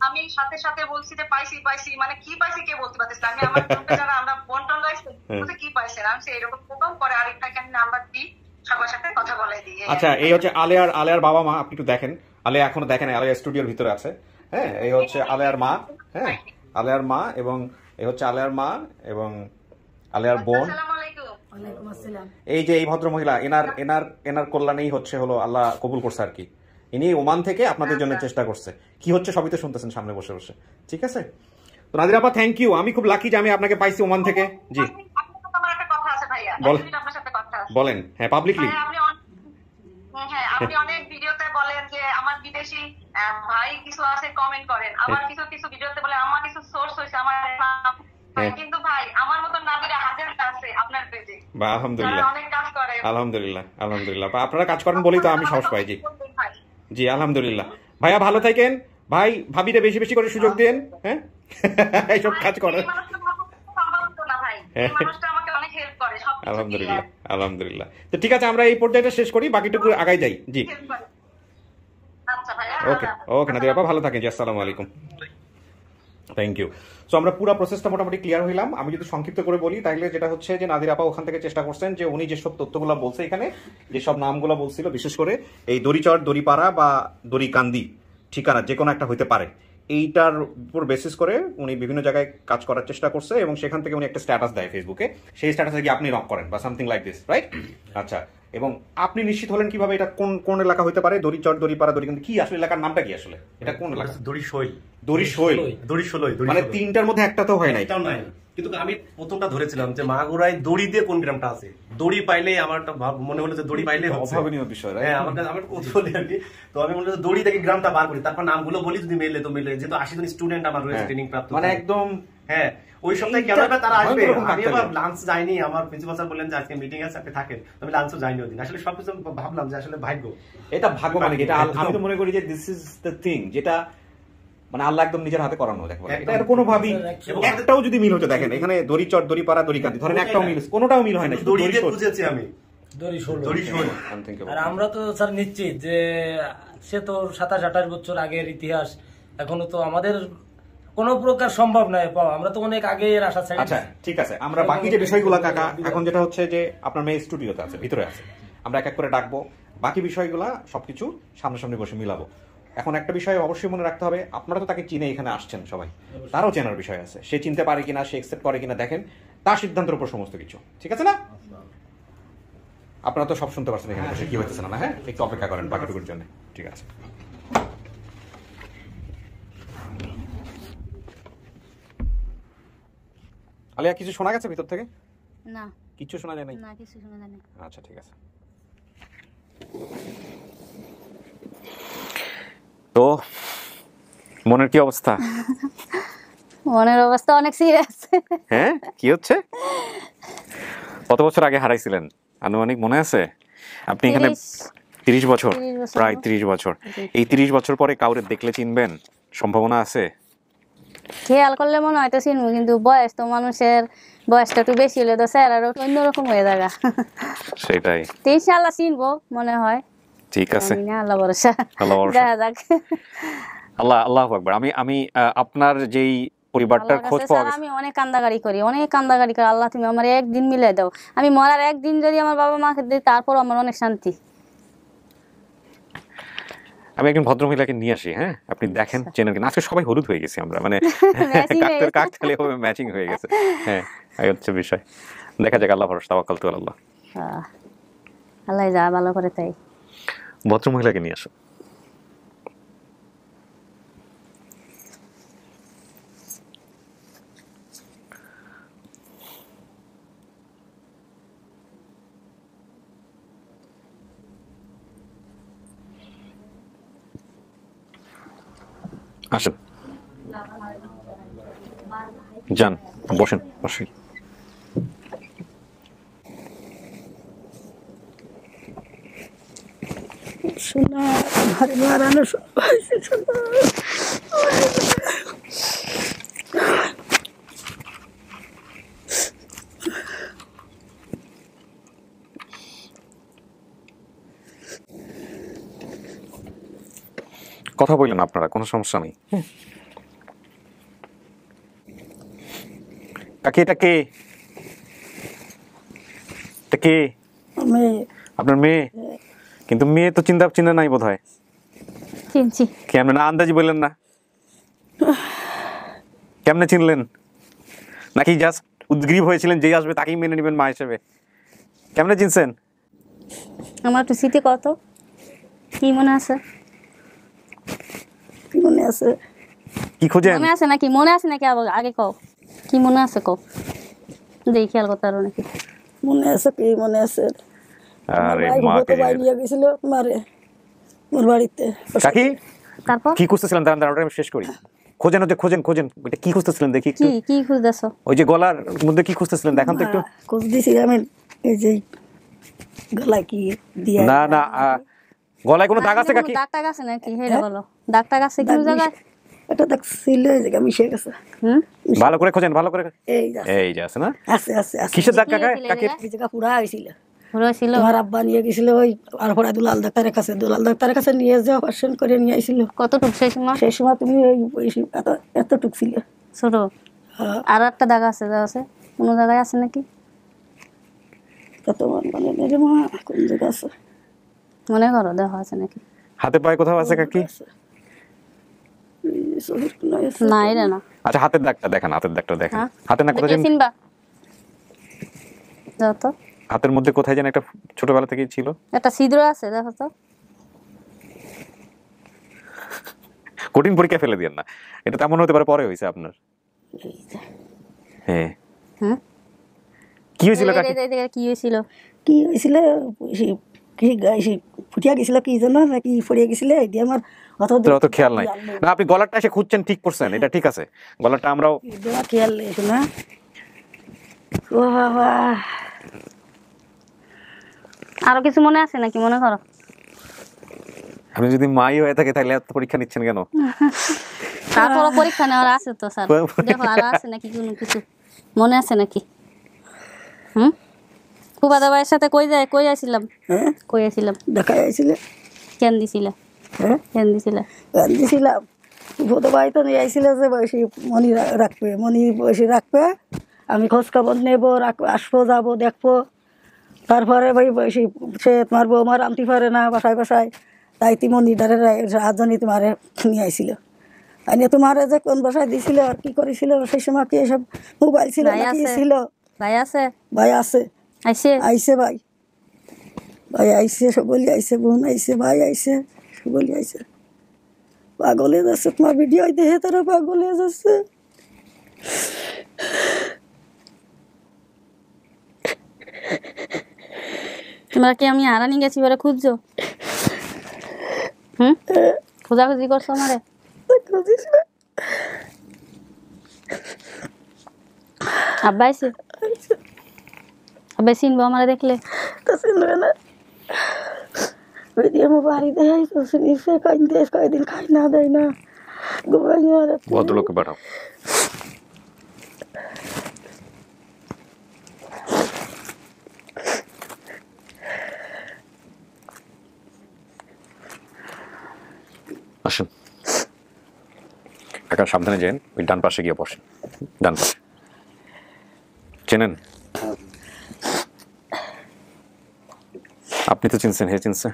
আমি সাথে সাথে বলছি যে পাইছি মানে কি পাইছি কে বলতে পারতেছি। আমি আমার গ্রুপে যারা আমরা বন্টন রাখছি কি পাইছেন, আমি এরকম প্রথম পরে আরেক ভাইকে আমি নাম্বার দিই, সবার সাথে কথা বলাই দিই। আচ্ছা, এই হচ্ছে আলেয়ার বাবা মা, আপনি একটু দেখেন। আলেয়া এখনো দেখেন, আলেয়া স্টুডিওর ভিতরে আছে। হ্যাঁ, এই হচ্ছে আলেয়ার মা। হ্যাঁ, আলেয়ার মা এবং এই হচ্ছে আলেয়ার মা এবং আলেয়ার বোন। এই যে এই ভদ্র মহিলা, এনার কল্যাণেই হলো আল্লাহ কবুল করছে আর কি। ইনি ওমান থেকে আপনাদের জন্য চেষ্টা করছে। কি হচ্ছে সবই তো শুনতেছেন সামনে বসে বসে। ঠিক আছে, তো নাদিরা আপা থ্যাংক ইউ। আমি খুব লাকি যে আমি আপনাকে পাইছি ওমান থেকে। জি বলেন। হ্যাঁ, পাবলিকলি। হ্যাঁ, আপনি অনেক ভিডিওতে বলেন যে আমার বিদেশি ভাই কিছু আছে কমেন্ট করেন, আবার কিছু ভিডিওতে বলে আমার কিছু সোর্স হইছে আমার, কিন্তু ভাই আমার মত নাদিরা হাজার আছে আপনার পেজে। আলহামদুলিল্লাহ, অনেক কাজ করে। আলহামদুলিল্লাহ আপনারা কাজ করেন বলেই তো আমি সাহস পাই। জি জি আলহামদুলিল্লাহ। ভাইয়া ভালো থাকেন, ভাই ভাবিরে বেশি বেশি করে সুযোগ দেন। হ্যাঁ, এইসব কাজ করেন। আলহামদুলিল্লাহ। তো ঠিক আছে, আমরা এই পর্যায়টা শেষ করি, বাকিটুকু আগাই যাই। জি ওকে নাদিরা আপা ভালো থাকেন। জি আসসালামু আলাইকুম, থ্যাংক ইউ। সো আমরা পুরো প্রসেসটা মোটামুটি ক্লিয়ার হইলাম। আমি যদি সংক্ষিপ্ত করে বলি তাহলে যেটা হচ্ছে যে নাদিরা আপা ওখান থেকে চেষ্টা করছেন যে উনি যেসব তথ্যগুলো বলছে, এখানে যেসব নামগুলো বলছিল, বিশেষ করে এই দড়িচর, দড়িপাড়া বা দড়িকান্দি ঠিকানা যে কোনো একটা হইতে পারে, এইটার উপর বেসিস করে উনি বিভিন্ন জায়গায় কাজ করার চেষ্টা করছে এবং সেখান থেকে উনি একটা স্ট্যাটাস দেয় ফেসবুকে। সেই স্ট্যাটাসে গিয়ে আপনি নক করেন বা সামথিং লাইক দিস, রাইট? আচ্ছা, এবং আপনি নিশ্চিত হলেন কিভাবে এটা কোন এলাকা হইতে পারে? দড়িচর, দড়িপাড়া, দড়িকান্দি কি আসলে এলাকার নামটা কি আসলে? এটা কোন এলাকা? দড়িশৈল। মানে তিনটার মধ্যে একটা তো হয় নাই। কিন্তু আমি প্রথমটা ধরেছিলাম যে মাগুরায় দড়ি দিয়ে কোন গ্রামটা আছে। দড়ি পাইলে আমার একটা মনে হলো যে দড়ি পাইলে অভাবনীয় বিষয়। হ্যাঁ, আমার কৌতূহলী আর কি। তো আমি মনে হলো দড়ি থেকে গ্রামটা বার করি, তারপর নামগুলো বলি, যদি মেলে তো মেলে। যেহেতু 80 জন স্টুডেন্ট আমার রয়েছে ট্রেনিং প্রাপ্ত, মানে একদম। হ্যাঁ, ওই সপ্তাহে কেন তারা আসবে, আমি আবার লাঞ্চ যাইনি। আমার প্রিন্সিপাল স্যার বললেন যে আজকে মিটিং আছে, আপনি থাকেন। আমি লাঞ্চও যাইনি ওদিন। আসলে সবকিছু ভাবলাম যে আসলে ভাগ্য। এটা ভাগ্য মানে এটা আমি তো মনে করি যে দিস ইজ দ্য থিং, যেটা মানে আল্লাহ একদম নিজের হাতে করানো। দেখো এটা কোনোভাবেই একটাও যদি মিল হতো, দেখেন এখানে দড়িচর, দড়িপাড়া, দড়িকান্দি ধরেন একটাও মিল, কোনোটাও মিল হয় না। দড়ি দিয়ে খুঁজেছি আমি। আর আমরা তো স্যার নিশ্চিত যে সে তো 27-28 বছর আগের ইতিহাস, এখনো তো আমাদের কোনো প্রকার সম্ভব নয় পাওয়া। আমরা তো অনেক আগে এর আশা ছেড়ে। আচ্ছা ঠিক আছে, আমরা বাকি যে বিষয়গুলো কাকা এখন যেটা হচ্ছে যে আপনার মেয়ে স্টুডিওতে আছে, ভিতরে আছে, আমরা এক এক করে ডাকবো, বাকি বিষয়গুলা সবকিছু সামনাসামনি বসে মিলাবো। এখন একটা বিষয় অবশ্যই মনে রাখতে হবে, আপনারা তো তাকে চিনে এখানে আসছেন সবাই, তারও চেনার বিষয় আছে। সে চিনতে পারে কিনা, সে একসেপ্ট করে কিনা, দেখেন তার সিদ্ধান্তের উপর সমস্ত কিছু। ঠিক আছে না? আপনারা তো সব শুনতে পারছেন এখানে বসে কি হইতেছে না। হ্যাঁ, একটু অপেক্ষা করেন বাকিটুকুর জন্য। ঠিক আছে, আলিয়া কিছু শোনা গেছে ভিতর থেকে? না, কিছু শোনা যায় না, কিছু শোনা যায় না। আচ্ছা ঠিক আছে। তো মনের কি অবস্থা? মনের অবস্থা অনেক সিরিয়াস। হ্যাঁ, কি হচ্ছে? কত বছর আগে হারাইছিলেন আনুমানিক মনে আছে? আপনি এখানে 30 বছর, প্রায় 30 বছর। এই 30 বছর পরে কাউরে দেখলে চিনবেন? সম্ভাবনা আছে? খেয়াল করলে মনে হয় তো চিনবো, কিন্তু বয়স তো মানুষের বয়সটা একটু বেশি হলে তো স্যার আরো অন্যরকম হয়ে যাবে। সেটাই, ইনশাআল্লাহ চিনবো মনে হয়। ঠিক আছে, আল্লাহ ভরসা, দেখা যাক। আল্লাহু আকবার। আমি আপনার যেই পরিবারটার খোঁজ পাওয়া গেছে, আমি অনেক কান্দাকারি করি, আল্লাহ তুমি আমার একদিন মিলাই দাও। আমি মরার একদিন যদি আমার বাবা মাকে দিই, তারপর আমার অনেক শান্তি। আমি একজন ভদ্রমহিলাকে নিয়ে আসি। হ্যাঁ, আপনি দেখেন চেনেন কিনা। আজকে সবাই হলুদ হয়ে গেছি আমরা, মানে কাকতালি হবে, ম্যাচিং হয়ে গেছে। হ্যাঁ, এই হচ্ছে বিষয়। দেখা যাক, আল্লাহ ভরসা, তাওয়াক্কালতু আলাল্লাহ। আল্লাহ যা ভালো করে তাই। ভদ্রমহিলাকে নিয়ে আসো। আসেন, যান, বসেন বসেন। শোনা ঘরে মারানো শোনা কথা বললেন আপনারা, কোনো সমস্যা নেই। কাকি এটা কে? এটা কে? আপনার মেয়ে? কিন্তু মেয়ে তো চিন্তা নাই বোধ হয়। চিনছি। কেমন না আন্দাজি বললেন না? কেমনে চিনলেন? নাকি জাস্ট উদ্গ্রীব হয়েছিলেন যে আসবে তাকেই মেনে নেবেন মা হিসেবে? কেমনে চিনছেন? আমার একটু স্মৃতি কত কি মনে আছে? কি মনে আছে? কি খোঁজেন? মনে আছে নাকি? মনে আছে নাকি? আগে কও কি মনে আছে, কও দেখি খেয়াল করতে পারো নাকি। মনে আছে কি মনে আছে? আরে মা কে নিয়ে গেছিল মারে মোর বাড়িতে। কাকি তারপর কি খুঁজতেছিলেন? দাঁড়ান দাঁড়ান, আমি শেষ করি। খোঁজেন, ওই যে খোঁজেন খোঁজেন, ওইটা কি খুঁজতেছিলেন দেখি একটু। কি খুঁজতেছো? ওই যে গলার মধ্যে কি খুঁজতেছিলেন দেখান তো একটু। খোঁজ দিছি আমি, এই যে গলায় কি দিয়া। না না, গলায় কোনো দাগ আছে কাকি? দাগ টাগ আছে নাকি হেরে বলো? দাগ টাগ আছে কি জায়গায়? এটা দাগ ছিল, এই জায়গা মিশে গেছে। ভালো করে খোঁজেন, ভালো করে। এই যে আছে না? আছে আছে আছে। কিসের দাগ কাকা? কাকি এই জায়গা পুরা হইছিল। হয়েছিল তোমার আব্বা নিয়ে গেছিল ওই আর পরে দুলাল ডাক্তারের কাছে। দুলাল ডাক্তারের কাছে নিয়ে যাওয়া অপারেশন করে নিয়ে আইছিল। কতটুক সেই সময়? সেই সময় তুমি এতটুক ছিল। ছোট। আর একটা দাগ আছে, দাগ আছে কোনো জায়গায় আছে নাকি? কত মানে রে মা, কোন জায়গা আছে মনে করো, দেখো আছে নাকি? হাতে পায়ে কোথাও আছে কাকি? না এটা না। আচ্ছা হাতের দাগটা দেখেন, হাতের দাগটা দেখেন। হাতে না কোথায় চিনবা? যাও তো। হাতের মধ্যে কোথায় যেন একটা ছোটবেলা থেকেই ছিল একটা ছিদ্র আছে, দেখো তো। কঠিন পরীক্ষা ফেলে দিয়েন না, এটা তেমন হতে পারে পরে হয়েছে আপনার। হ্যাঁ হ্যাঁ, কি হয়েছিল কাকি? কি হয়েছিল? কি হয়েছিল? ফুটিয়া গেছিল কি যেন, নাকি ফুরিয়ে গেছিল, এই দিয়ে আমার অত খেয়াল নাই। না আপনি গলারটা এসে খুঁজছেন, ঠিক করছেন, এটা ঠিক আছে। গলারটা আমরাও খেয়াল এসো না। ও বাবা, আরো কিছু মনে আছে নাকি? মনে করো। আপনি যদি মাই হয়ে থাকে তাহলে এত পরীক্ষা নিচ্ছেন কেন? তারপর পরীক্ষা নেওয়ার আছে তো স্যার, দেখো আরো আছে নাকি কোনো কিছু মনে আছে নাকি? খুবা দাবাইয়ের সাথে কই আসছিলাম? কই আসছিলাম? দেখা যাইছিল। কেন দিছিলে? কেন দিছিলে? কেন দিছিলাম? ভোদবাই তো নিয়ে আইছিল যে বয়সী মনি রাখবে, মনি বয়সী রাখবে, আমি খোঁজ খবর নেবো, আসবো যাবো দেখবো। তারপরে ভাই বয়সী সে তোমার বৌমা রামতি পারে না বাসায় বাসায়, তাই মনি ডারে রাজনী তোমার নিয়ে আইছিল। আইনে তোমার যে কোন বাসায় দিছিল আর কি করেছিল সেই সময় কি সব মোবাইল ছিল কি ছিল? ভাই আছে, ভাই আছে, আইছে আইছে, ভাই ভাই আইছে, সকলি আইছে, বোন আইছে, ভাই আইছে, সকলি আইছে। পাগলে যাচ্ছে তোমার ভিডিও দেখে, তারা পাগলে যাচ্ছে। তোমরা কি আমি হারানি গেছি বলে খুঁজছো? খোঁজাখুঁজি করছো আমারে? আব্বা আইছে? আব্বা চিনবো আমারে দেখলে? চিনবে না, ভিডিও বাড়ি দেয় তো নিচে কয়দিন খাই না দেয় না, ঘুমাই না। ভদ্রলোককে পাঠাও। আসুন কাকা, সাবধানে যান, ওই ডান পাশে গিয়ে বসেন। ডান পাশে চেনেন? আপনি তো চিনছেন, হে চিনছে?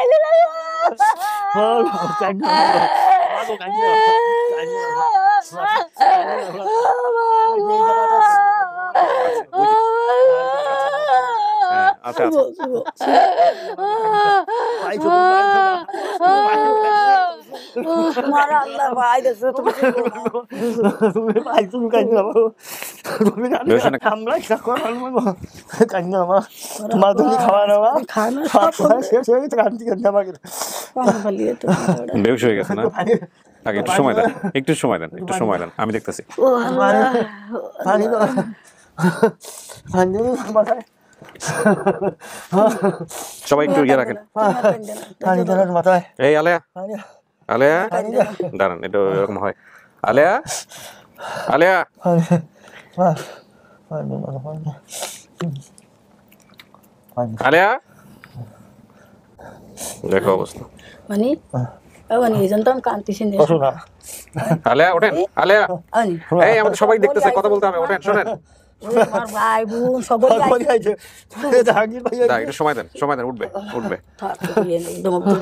কাইলে না আচ্ছা আচ্ছা তোমার আল্লাহ ভাই দেছো তুমি তুমি ভাই তুমি কাইনা তুমি কাইনা আমরা কি করব কাইনা মা তোমার তুমি খাওয়া নাও খানা শেষ হয়ে গেছে কান্তি কান্তি আমাকে ফালিয়ে তো বেহুশ হয়ে গেছে না আগে একটু সময় দেন একটু সময় দেন একটু সময় দেন আমি দেখতেছি ও আল্লাহ পানি দাও পানি মাথায় সবাই একটু ইয়ে রাখেন পানি দাও মাথায় এই আলেয়া আলেয়া দাঁড়ান এটা এরকম হয় আলেয়া আলেয়া আলেয়া দেখো অবস্থা মানে মানে এই জন্য আমি কান্তিছি না আলেয়া ওঠেন আলেয়া এই আমাদের সবাই দেখতেছে কথা বলতে হবে ওঠেন শোনেন আমার ভাই বোন সবাই আইছে জাহাঙ্গীর ভাই দাঁড়া একটু সময় দেন উঠবে উঠবে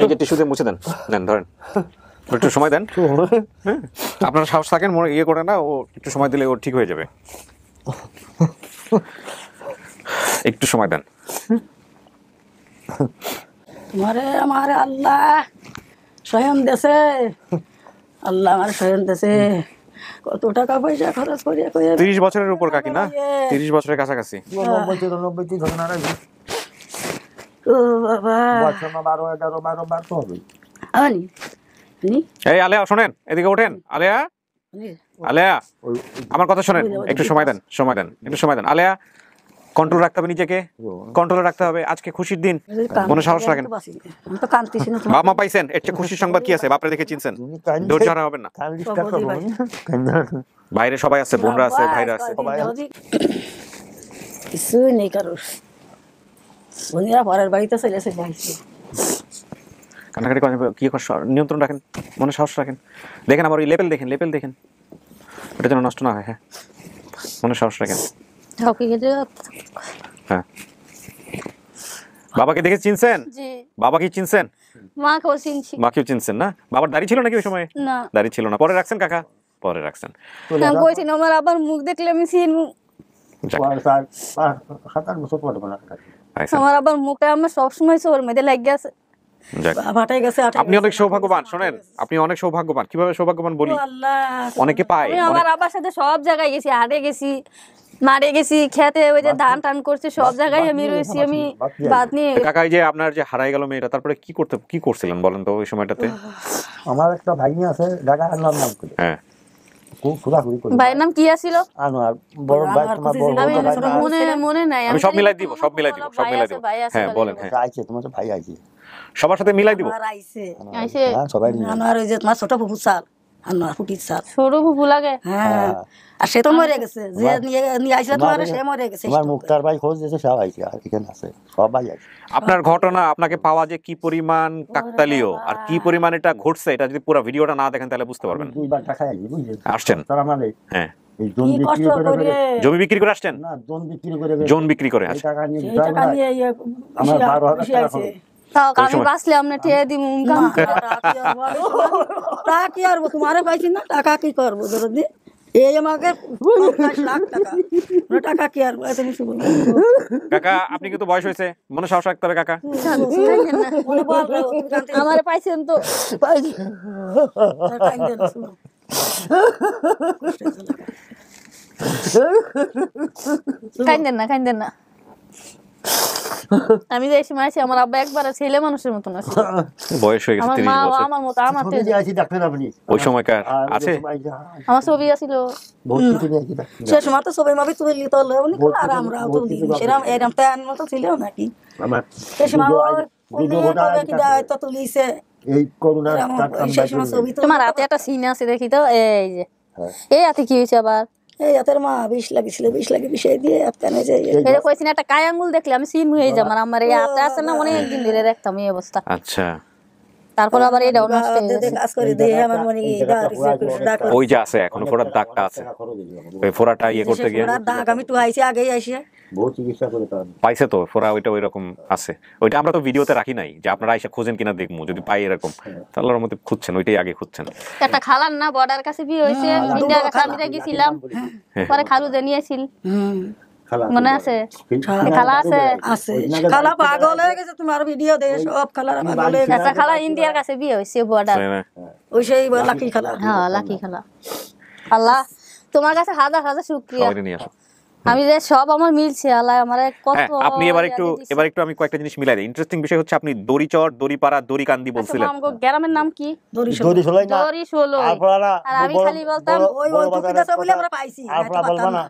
এই যে টিস্যু দিয়ে মুছে দেন নেন ধরেন একটু সময় দেন আপনার সাহস থাকেন মনে ইয়ে করে না ও একটু সময় দিলে ও ঠিক হয়ে যাবে একটু সময় দেন তোমারে আমার আল্লাহ স্বয়ং দেশে আল্লাহ আমার স্বয়ং দেশে কত টাকা পয়সা খরচ করিয়া 30 বছরের উপর কাকি না 30 বছরের কাছাকাছি 90 ঘটনা রাখি ও বাবা বছর 12 11 12 বার তো হবে আনি নি এই আলেয়া শুনেন এদিকে ওঠেন আলেয়া আলেয়া আমার কথা শুনেন একটু সময় দেন একটু সময় দেন আলেয়া কন্ট্রোল রাখতে হবে নিজেকে কন্ট্রোলে রাখতে হবে আজকে খুশির দিন মনে সাহস রাখেন আমি তো কান্তিছি না বাবা মা পাইছেন এর চেয়ে খুশির সংবাদ কি আছে বাপরে দেখে চিনছেন ধৈর্য হারা হবেন না বাইরে সবাই আছে বোনরা আছে ভাইরা আছে কিছু নেই কারোর বোনেরা পরের বাড়িতে চলে এসে যাইছে কান্নাকাটি করেন কি নিয়ন্ত্রণ রাখেন মনে সাহস রাখেন দেখেন আমার ওই লেভেল দেখেন এটা যেন নষ্ট না হয় হ্যাঁ মনে সাহস রাখেন হ্যাঁ বাবাকে দেখে চিনছেন বাবা কি চিনছেন মাকেও চিনছেন না বাবার দাড়ি ছিল নাকি ওই সময় না দাড়ি ছিল না পরে রাখছেন কাকা পরে রাখছেন আমার আবার মুখ দেখলে আমি চিনবো আমার আবার মুখে আমার সবসময় চোর মেয়েদের লাগে আছে আপনি অনেক সৌভাগ্যবান শোনেন আপনি অনেক সৌভাগ্যবান কিভাবে সৌভাগ্যবান বলি অনেকে পায় আমার আবার সাথে সব জায়গায় গেছি হাটে গেছি মারে গেছি খেতে ওই যে ধান টান করছে সব জায়গায় আমি রয়েছি আমি বাদ নিয়ে কাকা যে আপনার যে হারাই গেল মেয়েটা তারপরে কি করছিলেন বলেন তো ওই সময়টাতে আমার একটা ভাগ্নি আছে ঢাকা আনলাম নাম করে হ্যাঁ ভাইয়ের নাম কি আছিল আনোয়ার বড় ভাই তোমার বড় মনে নাই আমি সব মিলাই দিব হ্যাঁ বলেন হ্যাঁ আইছে তোমার ভাই আইছে সবার সাথে মিলাই দিব আইছে সবাই আনোয়ার ওই যে তোমার ছোট ফুফু সাল আনোয়ার ফুটির সাল ছোট ফুফু লাগে হ্যাঁ আর সে তো মরে গেছে যে নিয়ে আইছে তোমার সে মরে গেছে তোমার মুক্তার ভাই খোঁজ দিয়েছে সব আইছে আর এখানে আছে সবাই আইছে আপনার ঘটনা আপনাকে পাওয়া যে কি পরিমাণ কাকতালীয় আর কি পরিমাণ এটা ঘটছে এটা যদি পুরো ভিডিওটা না দেখেন তাহলে বুঝতে পারবেন দুইবার টাকা আইছে বুঝলেন আসছেন তারা মানে হ্যাঁ এই জমি বিক্রি করে আসছেন না জমি বিক্রি করে আচ্ছা টাকা নিয়ে আমার 12,000 টাকা আমি বাঁচলে আপনি ঠেয়ে দিব তা কি আর তোমারে পাইছি না টাকা কি করবো ধরুন এই আমাকে 50 লাখ টাকা কি আর তুমি কাকা আপনি কিন্তু বয়স হয়েছে মনে সাহস রাখতে হবে কাকা আমার পাইছেন তো কাইন্দেন না আমি যে সময় আছি আমার আব্বা একবার ছেলে মানুষের মতন আছে বয়স হয়ে গেছে 30 বছর আমার মতো আমার তো আছি ডাক্তার আপনি ওই সময়কার আছে আমার ছবি আছিল সে সময় তো সবাই মাবি তুলে নিতে হলো আর আমরা তো সেরকম এরকম তার মতো ছিল নাকি সে সময় তো তুলিছে এই করোনা তোমার হাতে একটা সিন আছে দেখি তো এই যে এই হাতে কি হয়েছে আবার এই হাতের মা 20 লাগিছিল 20 লাগে বিষয় দিয়ে আটকানে যায় এটা কইছিনা একটা কায় আঙ্গুল দেখলে আমি সিন হয়ে যাব আমার এই হাতে আছে না অনেক দিন ধরে দেখতাম এই অবস্থা আচ্ছা তারপর আবার এটা নষ্ট হয়ে গেছে কাজ করে দিয়ে আমার মনে ওই যে আছে এখন ফোড়ার দাগটা আছে ওই ফোড়াটা ইয়ে করতে গিয়ে দাগ আমি তো আইছি আগেই আইছি বহু চিকিৎসা করে তার পাইছে তো ফোরা ওইটা ওইরকম আছে। ওইটা আমরা তো ভিডিওতে রাখি নাই যে আপনারা এসে খোঁজেন কিনা দেখবো, যদি পাই এরকম তাহলে আল্লাহর মধ্যে খুঁজছেন, ওইটাই আগে খুঁজছেন। একটা খালার না বর্ডার কাছে বিয়ে হয়েছে, ইন্ডিয়ার কাছে আমি গেছিলাম, পরে খালু জানিয়েছিল, মনে আছে? খালা আছে, খালা পাগল হয়ে গেছে, তোমার ভিডিও দেখে সব খালারা পাগল হয়ে গেছে। একটা খালা ইন্ডিয়ার কাছে বিয়ে হয়েছে বর্ডার, ওই সেই লাকি খালা। হ্যাঁ লাকি খালা। আল্লাহ তোমার কাছে হাজার হাজার শুকরিয়া, আমি যে সব আমার মিলছে, আল্লাহ আমার কত। আপনি এবার একটু আমি কয়েকটা জিনিস মিলাই দিই। ইন্টারেস্টিং বিষয় হচ্ছে আপনি দড়িচর, দড়িপাড়া, দড়িকান্দি বলছিলেন। আমগো গ্রামের নাম কি? দড়িশোলাই না, দড়িশোলাই। আর আমি খালি বলতাম ওই টুকিটা বলে আমরা পাইছি, আরফলা বলবা না।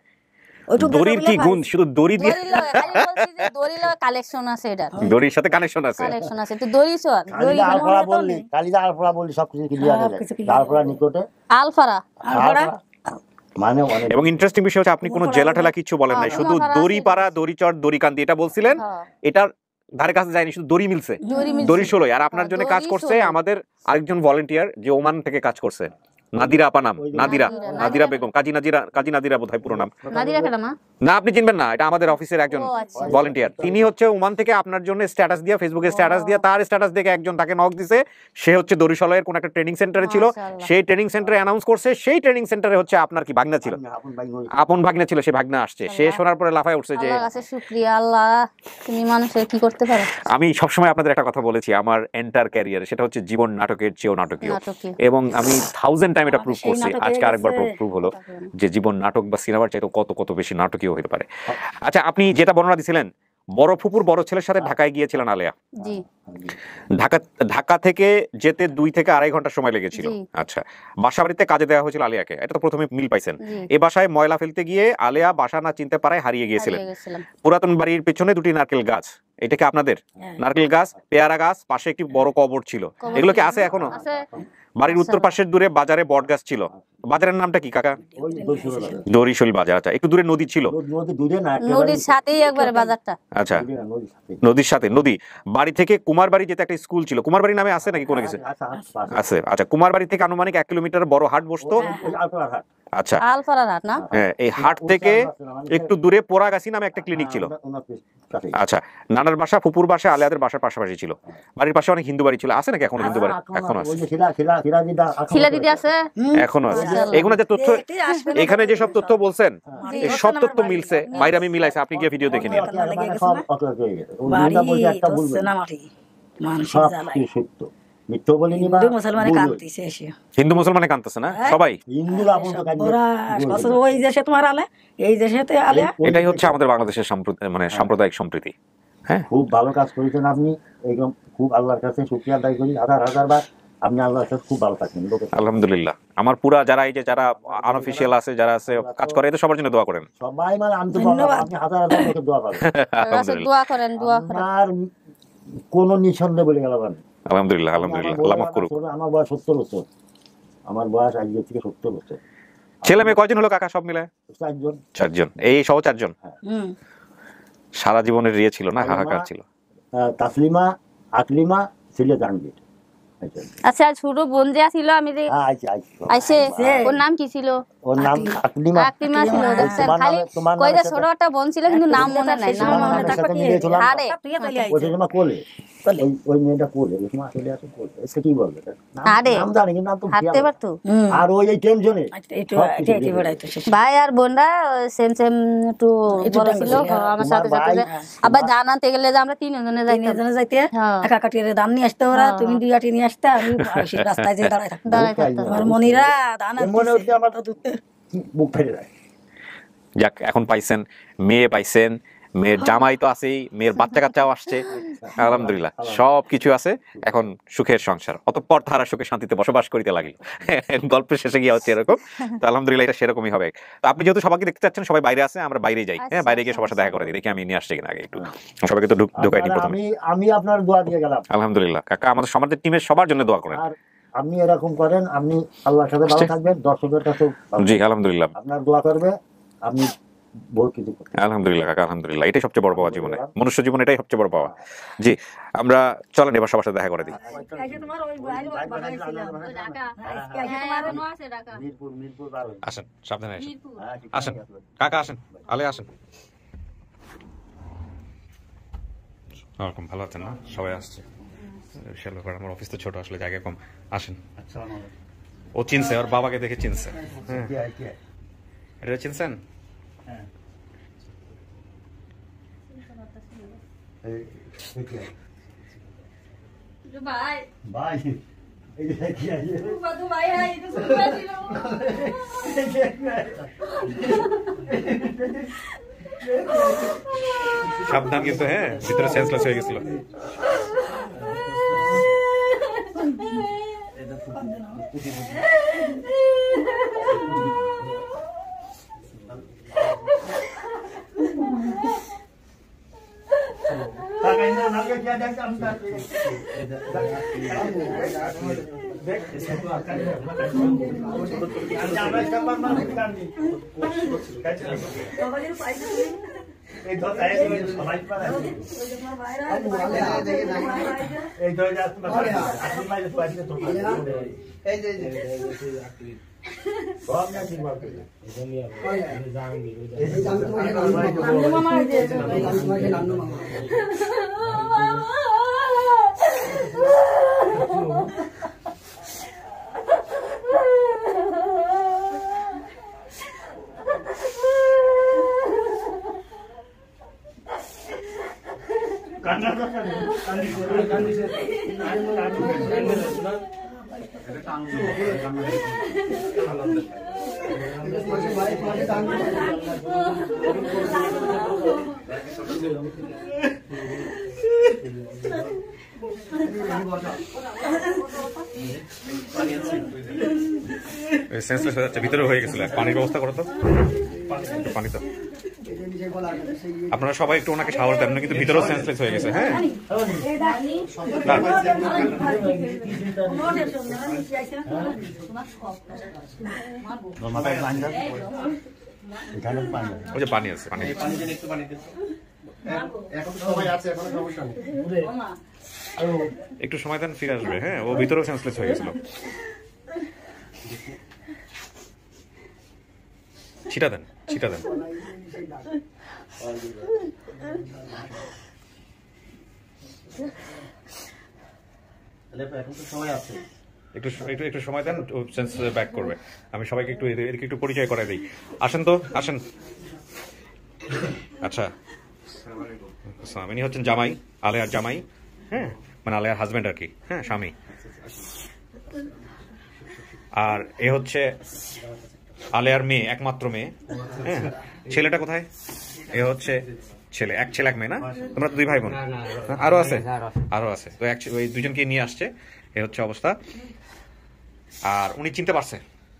দড়ির কি গুণ, শুধু দড়ি দিয়ে? খালি বলছি যে দড়ি লয় কালেকশন আছে, এটা দড়ির সাথে কানেকশন আছে, কালেকশন আছে। তো দড়িচর, দড়ি আরফলা বললি, কালিদা আরফলা বললি সবকিছু ক্লিয়ার হয়ে যায়। আরফলা নিকটে আলফারা, মানে অনেক। এবং ইন্টারেস্টিং বিষয় হচ্ছে আপনি কোনো জেলা ঠেলা কিছু বলেন নাই, শুধু দড়িপাড়া, দড়িচর, দড়িকান্দি এটা বলছিলেন। এটার ধারে কাছে যায়নি, শুধু দড়ি মিলছে, দড়িশোলাই। আর আপনার জন্য কাজ করছে আমাদের আরেকজন ভলান্টিয়ার, যে ওমান থেকে কাজ করছে, নাদিরা আপা নাম, নাদিরা বেগম, কাজী নাদিরা বোধহয় পুরো নাম। না আপনি চিনবেন না, এটা আমাদের অফিসের একজন ভলান্টিয়ার। তিনি হচ্ছে ওমান থেকে আপনার জন্য স্ট্যাটাস দিয়া, ফেসবুকে স্ট্যাটাস দিয়া, তার স্ট্যাটাস দেখে একজন তাকে নক দিছে। সে হচ্ছে দড়িশালয়ের কোন একটা ট্রেনিং সেন্টারে ছিল, সেই ট্রেনিং সেন্টারে অ্যানাউন্স করছে। সেই ট্রেনিং সেন্টারে হচ্ছে আপনার কি ভাগনা ছিল, আপন ভাগনা ছিল, সে ভাগনা আসছে। সে শোনার পরে লাফায় উঠছে যে শুকরিয়া আল্লাহ, তুমি মানুষের কি করতে পারো। আমি সবসময় আপনাদের একটা কথা বলেছি, আমার এন্টার ক্যারিয়ার সেটা হচ্ছে জীবন নাটকের চেয়েও নাটকীয়, এবং আমি 1000 টাইম এটা প্রুভ করছি। আজকে আরেকবার প্রুভ হলো যে জীবন নাটক বা সিনেমার চাইতে কত কত বেশি নাটকীয় হতে পারে। আচ্ছা, আপনি যেটা বর্ণনা দিছিলেন, বড় ফুপুর বড় ছেলের সাথে ঢাকায় গিয়েছিলেন আলেয়া। জি। ঢাকা থেকে যেতে 2 থেকে 2.5 ঘন্টা সময় লেগেছিল। আচ্ছা, বাসা বাড়িতে কাজে দেওয়া হয়েছিল আলেয়াকে, এটা তো প্রথমে মিল পাইছেন। এই বাসায় ময়লা ফেলতে গিয়ে আলেয়া বাসা না চিনতে পারায় হারিয়ে গিয়েছিলেন। পুরাতন বাড়ির পেছনে 2টি নারকেল গাছ, এটা কি আপনাদের? নারকেল গাছ, পেয়ারা গাছ, পাশে একটি বড় কবর ছিল, এগুলো কি আছে এখনো? বাড়ির উত্তর পাশের দূরে বাজারে বট গাছ ছিল। বাজারের নামটা কি কাকা? দড়িশোল বাজার। আচ্ছা, একটু দূরে নদী ছিল, নদীর সাথেই একবারে বাজারটা। আচ্ছা, নদীর সাথে নদী। বাড়ি থেকে কুমারবাড়ি যেতে একটা স্কুল ছিল, কুমারবাড়ি নামে আছে নাকি কোনো কিছু আছে? আচ্ছা, কুমারবাড়ি থেকে আনুমানিক 1 কিলোমিটার বড় হাট বসতো। আচ্ছা, আলফারা হাট না? হ্যাঁ, এই হাট থেকে একটু দূরে পোড়াগাছি নামে একটা ক্লিনিক ছিল। আচ্ছা, নানার বাসা, ফুপুর বাসা, আলেয়াদের বাসার পাশাপাশি ছিল। বাড়ির পাশে অনেক হিন্দু বাড়ি ছিল, আছে নাকি এখনো হিন্দু বাড়ি? এখনো আছে, শিলা দিদি আছে, এখনো আছে। এগুলো যে তথ্য, এখানে যে সব তথ্য বলছেন, এই সব তথ্য মিলছে, বাইরে আমি মিলাইছি, আপনি গিয়ে ভিডিও দেখে নিন। হিন্দু মুসলমানে কাঁদতেছে না সবাই? এটাই হচ্ছে আমাদের বাংলাদেশের মানে সাম্প্রদায়িক সম্প্রীতি। হ্যাঁ, খুব ভালো কাজ করেছেন আপনি, একদম খুব আল্লাহর কাছে শুকরিয়া আদায় করি হাজার বার। আপনি আল্লাহর কাছে খুব ভালো থাকেন। আলহামদুলিল্লাহ। আমার পুরা যারা এই যে যারা আনঅফিশিয়াল আছে, যারা আছে কাজ করে, এদের সবার জন্য দোয়া করেন সবাই। মানে আমি তো আপনি হাজার লোকের দোয়া করেন, দোয়া করেন, দোয়া করেন। আর কোন নিঃসন্দেহ বলে গেল। আলহামদুলিল্লাহ, আলহামদুলিল্লাহ, আল্লাহ মাফ করুক। আমার বয়স 70 বছর, আমার বয়স আজকে থেকে 70 বছর। ছেলে মেয়ে কয়জন হলো কাকা সব মিলে? 4 জন। এই সহ 4 জন। সারা জীবনের ইয়ে ছিল না, হাহাকার ছিল। তাসলিমা, আকলিমা, ছেলে জাহাঙ্গীর। আচ্ছা, ছোট বোন যে ছিল, আমি যে আইছে, ওর নাম কি ছিল? ওর নাম আকলিমা। আকলিমা ছিল। খালি কই যে ছোট একটা বোন ছিল, কিন্তু নাম মনে নাই। নাম মনে থাকবে কি? আরে ওই যে কোলে, ওই মেয়েটা কোলে, ওই সময় চলে আসে কোলে। এটা কি বলবে? নাম জানি কিন্তু নাম তো হাঁটতে পারতো। আর ওই এই টেনশনে ভাই আর বোনরা সেম একটু বড় ছিল আমার সাথে সাথে। আবার ধান আনতে গেলে যে আমরা 3 জনে যাইতে, একা কাটিয়ে ধান নিয়ে আসতে, ওরা তুমি 2 আটি নিয়ে আসতে, আমি রাস্তায় যে দাঁড়ায় থাকতাম। আমার মনিরা ধান মনে হচ্ছে আমার তো বুক ফেলে যায়। যাক, এখন পাইছেন মেয়ে, পাইছেন মেয়ের জামাই তো আছেই, মেয়ের বাচ্চা কাচ্চাও আসছে, আলহামদুলিল্লাহ সব কিছু আছে। এখন সুখের সংসার, অতঃপর তারা সুখে শান্তিতে বসবাস করিতে লাগিল। গল্পের শেষে গিয়ে হচ্ছে এরকম। তো আলহামদুলিল্লাহ এটা সেরকমই হবে। তো আপনি যেহেতু সবাইকে দেখতে চাচ্ছেন, সবাই বাইরে আছে, আমরা বাইরে যাই। হ্যাঁ, বাইরে গিয়ে সবার সাথে দেখা করে দিই, দেখি আমি নিয়ে আসছি কিনা আগে একটু। সবাইকে তো ঢুকাইনি প্রথমে। আমি আপনার দোয়া দিয়ে গেলাম। আলহামদুলিল্লাহ কাকা, আমাদের সমাজের টিমের সবার জন্য দোয়া করেন। আপনি এরকম করেন, আপনি আল্লাহর সাথে ভালো থাকবেন, দর্শকের কাছে। জি আলহামদুলিল্লাহ, আপনার দোয়া করবে, আপনি বহুত কিছু করবেন। আলহামদুলিল্লাহ কাকা, আলহামদুলিল্লাহ, এটাই সবচেয়ে বড় পাওয়া জীবনে, মনুষ্য জীবনে এটাই সবচেয়ে বড় পাওয়া। জি, আমরা চলেন এবার সবার সাথে দেখা করে দিই। আসেন, সাবধানে আসেন। আসেন কাকা, আসেন, আলে আসেন। ওরকম ভালো আছেন না? সবাই আসছে। আমার অফিস তো ছোট, আসলে জায়গা কম। আসেন। ও চিনছে, ওর বাবাকে দেখে চিনছে। এটা চিনছেন? ভাই ভাই ভাই সাবধান কিন্তু, হ্যাঁ, ভিতরে সেন্সলেস হয়ে গেছিল। সেন্সলেস হয়ে যাচ্ছে, ভিতরে হয়ে গেছিল। পানির ব্যবস্থা করো তো, পানি তো। আপনারা সবাই একটু ওনাকে সাহস দেন, কিন্তু ভিতরেও সেন্সলেস হয়ে গেছে। হ্যাঁ, ওই যে পানি আছে, পানি একটু সময় দেন, ফিরে আসবে। হ্যাঁ, ও ভিতরেও সেন্সলেস হয়ে গেছিল। ছিটা দেন, ছিটা দেন। একটু সময় দেন, সেন্স ব্যাক করবে। আমি সবাইকে একটু এদিকে একটু পরিচয় করাই দিই। আসেন তো, আসেন। আচ্ছা, ইনি হচ্ছেন জামাই, আলেয়ার জামাই। হ্যাঁ, মানে আলেয়ার হাজবেন্ড আর কি। হ্যাঁ, স্বামী। আর এ হচ্ছে আলেয়ার মেয়ে, একমাত্র মেয়ে। হ্যাঁ, ছেলেটা কোথায়? এ হচ্ছে ছেলে, এক ছেলে এক মেয়ে না? তোমরা তো দুই ভাই বোন? আরো আছে, আরো আছে। তো ওই দুজনকে নিয়ে আসছে। এ হচ্ছে অবস্থা। আর উনি চিনতে পারছে,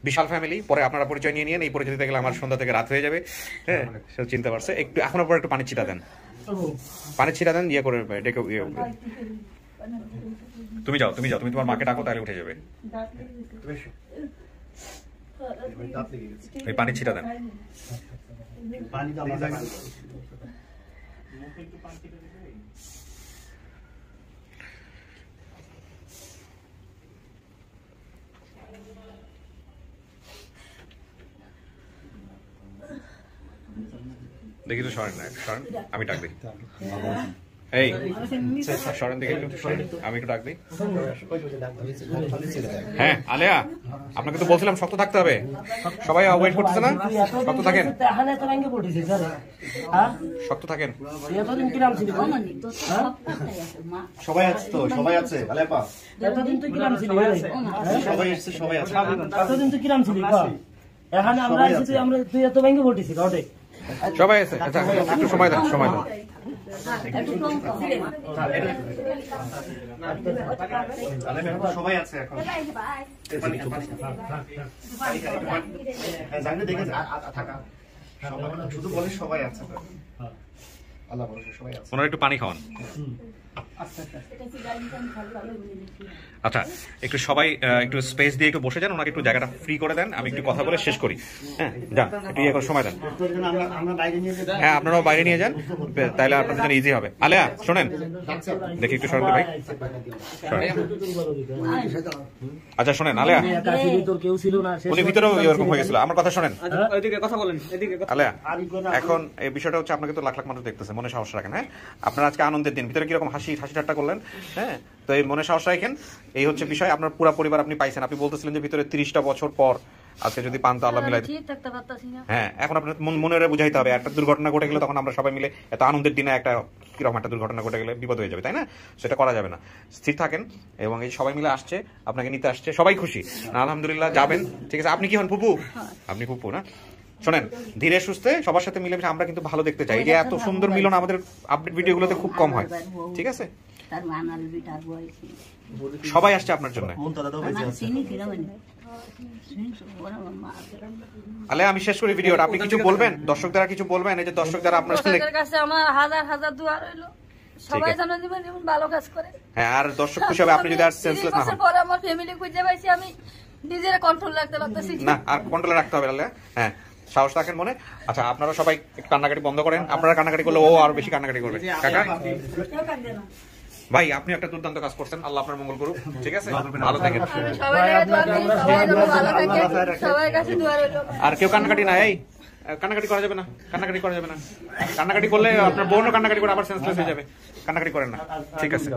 বিশাল ফ্যামিলি। পরে আপনারা পরিচয় নিয়ে নিন, এই পরিচয় দিতে গেলে আমার সন্ধ্যা থেকে রাত হয়ে যাবে। হ্যাঁ, সে চিনতে পারছে। একটু এখনো পরে একটু পানি ছিটা দেন, পানি ছিটা দেন, ইয়ে করে ডেকে। তুমি যাও, তুমি যাও, তুমি তোমার মাকে ডাকো, তাহলে উঠে যাবে। এই পানি ছিটা দেন। দেখি তো, সরেন না, সরেন, আমি ডাক দিই। এই সরেন, দেখি একটু সরেন, আমি একটু ডাক দিই। হ্যাঁ, আলেয়া, আপনাকে তো বলছিলাম শক্ত থাকতে হবে। সবাই ওয়েট করতেছে না? শক্ত থাকেন, শক্ত থাকেন। সবাই আছে তো, সবাই আছে। আলেপা এতদিন তো কিরাম ছিলি? সবাই এসেছে, সবাই আছে। এতদিন তো কিরাম ছিলি? এখানে আমরা এসেছি, আমরা তুই এত ব্যাংকে ভর্তিছি ওটে। সবাই আছে। আচ্ছা, একটু সময় দেন, সময় দেন। সবাই আছে এখন। দেখে থাকা শুধু বলে সবাই আছে। আল্লাহ বলে সবাই আছে। ওনারা একটু পানি খাওয়ান। আচ্ছা, একটু সবাই একটু স্পেস দিয়ে একটু বসে যান, ওনাকে একটু জায়গাটা ফ্রি করে দেন, আমি একটু কথা বলে শেষ করি। হ্যাঁ, যান একটু ইয়ে করে সময় দেন। হ্যাঁ, আপনারাও বাইরে নিয়ে যান, তাইলে আপনাদের জন্য ইজি হবে। আলেয়া শোনেন, দেখি একটু সরেন ভাই। আচ্ছা শোনেন, আলেয়া উনি ভিতরেও এরকম হয়ে গেছিল, আমার কথা শোনেন। আলেয়া, এখন এই বিষয়টা হচ্ছে আপনাকে তো লাখ লাখ মানুষ দেখতেছে, মনে সাহস রাখেন। হ্যাঁ, আপনার আজকে আনন্দের দিন, ভিতরে কিরকম হাসি ঠাট্টা করলেন। হ্যাঁ, তো এই মনে সাহস রাখেন, এই হচ্ছে বিষয়। আপনার পুরো পরিবার আপনি পাইছেন, আপনি বলতেছিলেন যে ভিতরে 30টা বছর পর আজকে যদি পান তো আল্লাহ মিলাই। হ্যাঁ, এখন আপনার মনে বুঝাইতে হবে, একটা দুর্ঘটনা ঘটে গেলে তখন আমরা সবাই মিলে এত আনন্দের দিনে একটা কিরকম একটা দুর্ঘটনা ঘটে গেলে বিপদ হয়ে যাবে, তাই না? সেটা করা যাবে না। স্থির থাকেন, এবং এই সবাই মিলে আসছে, আপনাকে নিতে আসছে, সবাই খুশি না? আলহামদুলিল্লাহ, যাবেন। ঠিক আছে, আপনি কি হন? ফুপু? আপনি ফুপু না? শোনেন, ধীরে সুস্থে সবার সাথে মিলেমিশে আমরা কিন্তু ভালো দেখতে চাই। যে এত সুন্দর মিলন আমাদের আপডেট ভিডিওগুলোতে খুব কম হয়। ঠিক আছে, সবাই আসছে আপনার জন্য। আলে, আমি শেষ করি ভিডিওটা, আপনি কিছু বলবেন? দর্শকদের কিছু বলবেন? এই যে দর্শক যারা আপনার কাছে আমার হাজার হাজার দোয়া রইল, সবাই যেন জীবন জীবন ভালো কাজ করে। হ্যাঁ, আর দর্শক খুশি হবে আপনি যদি আর সেন্সলেস না হন। পরে আমার ফ্যামিলি খুঁজে পাইছি, আমি নিজের কন্ট্রোল রাখতে পারতেছি না, আর কন্ট্রোলে রাখতে হবে। আলে, হ্যাঁ, সাহস রাখেন মনে। আচ্ছা, আপনারা সবাই কান্নাকাটি বন্ধ করেন। আপনারা কান্নাকাটি করলে ও আরো বেশি কান্নাকাটি করবে। কাকা ভাই, আপনি একটা দুর্দান্ত কাজ করছেন, আল্লাহ আপনার মঙ্গল করুক। ঠিক আছে, ভালো থাকেন। আর কেউ কান্নাকাটি না, এই কান্নাকাটি করা যাবে না, কান্নাকাটি করা যাবে না। কান্নাকাটি করলে আপনার বোনও কান্নাকাটি করে আবার সেন্সলেস হয়ে যাবে। কান্নাকাটি করেন না, ঠিক আছে?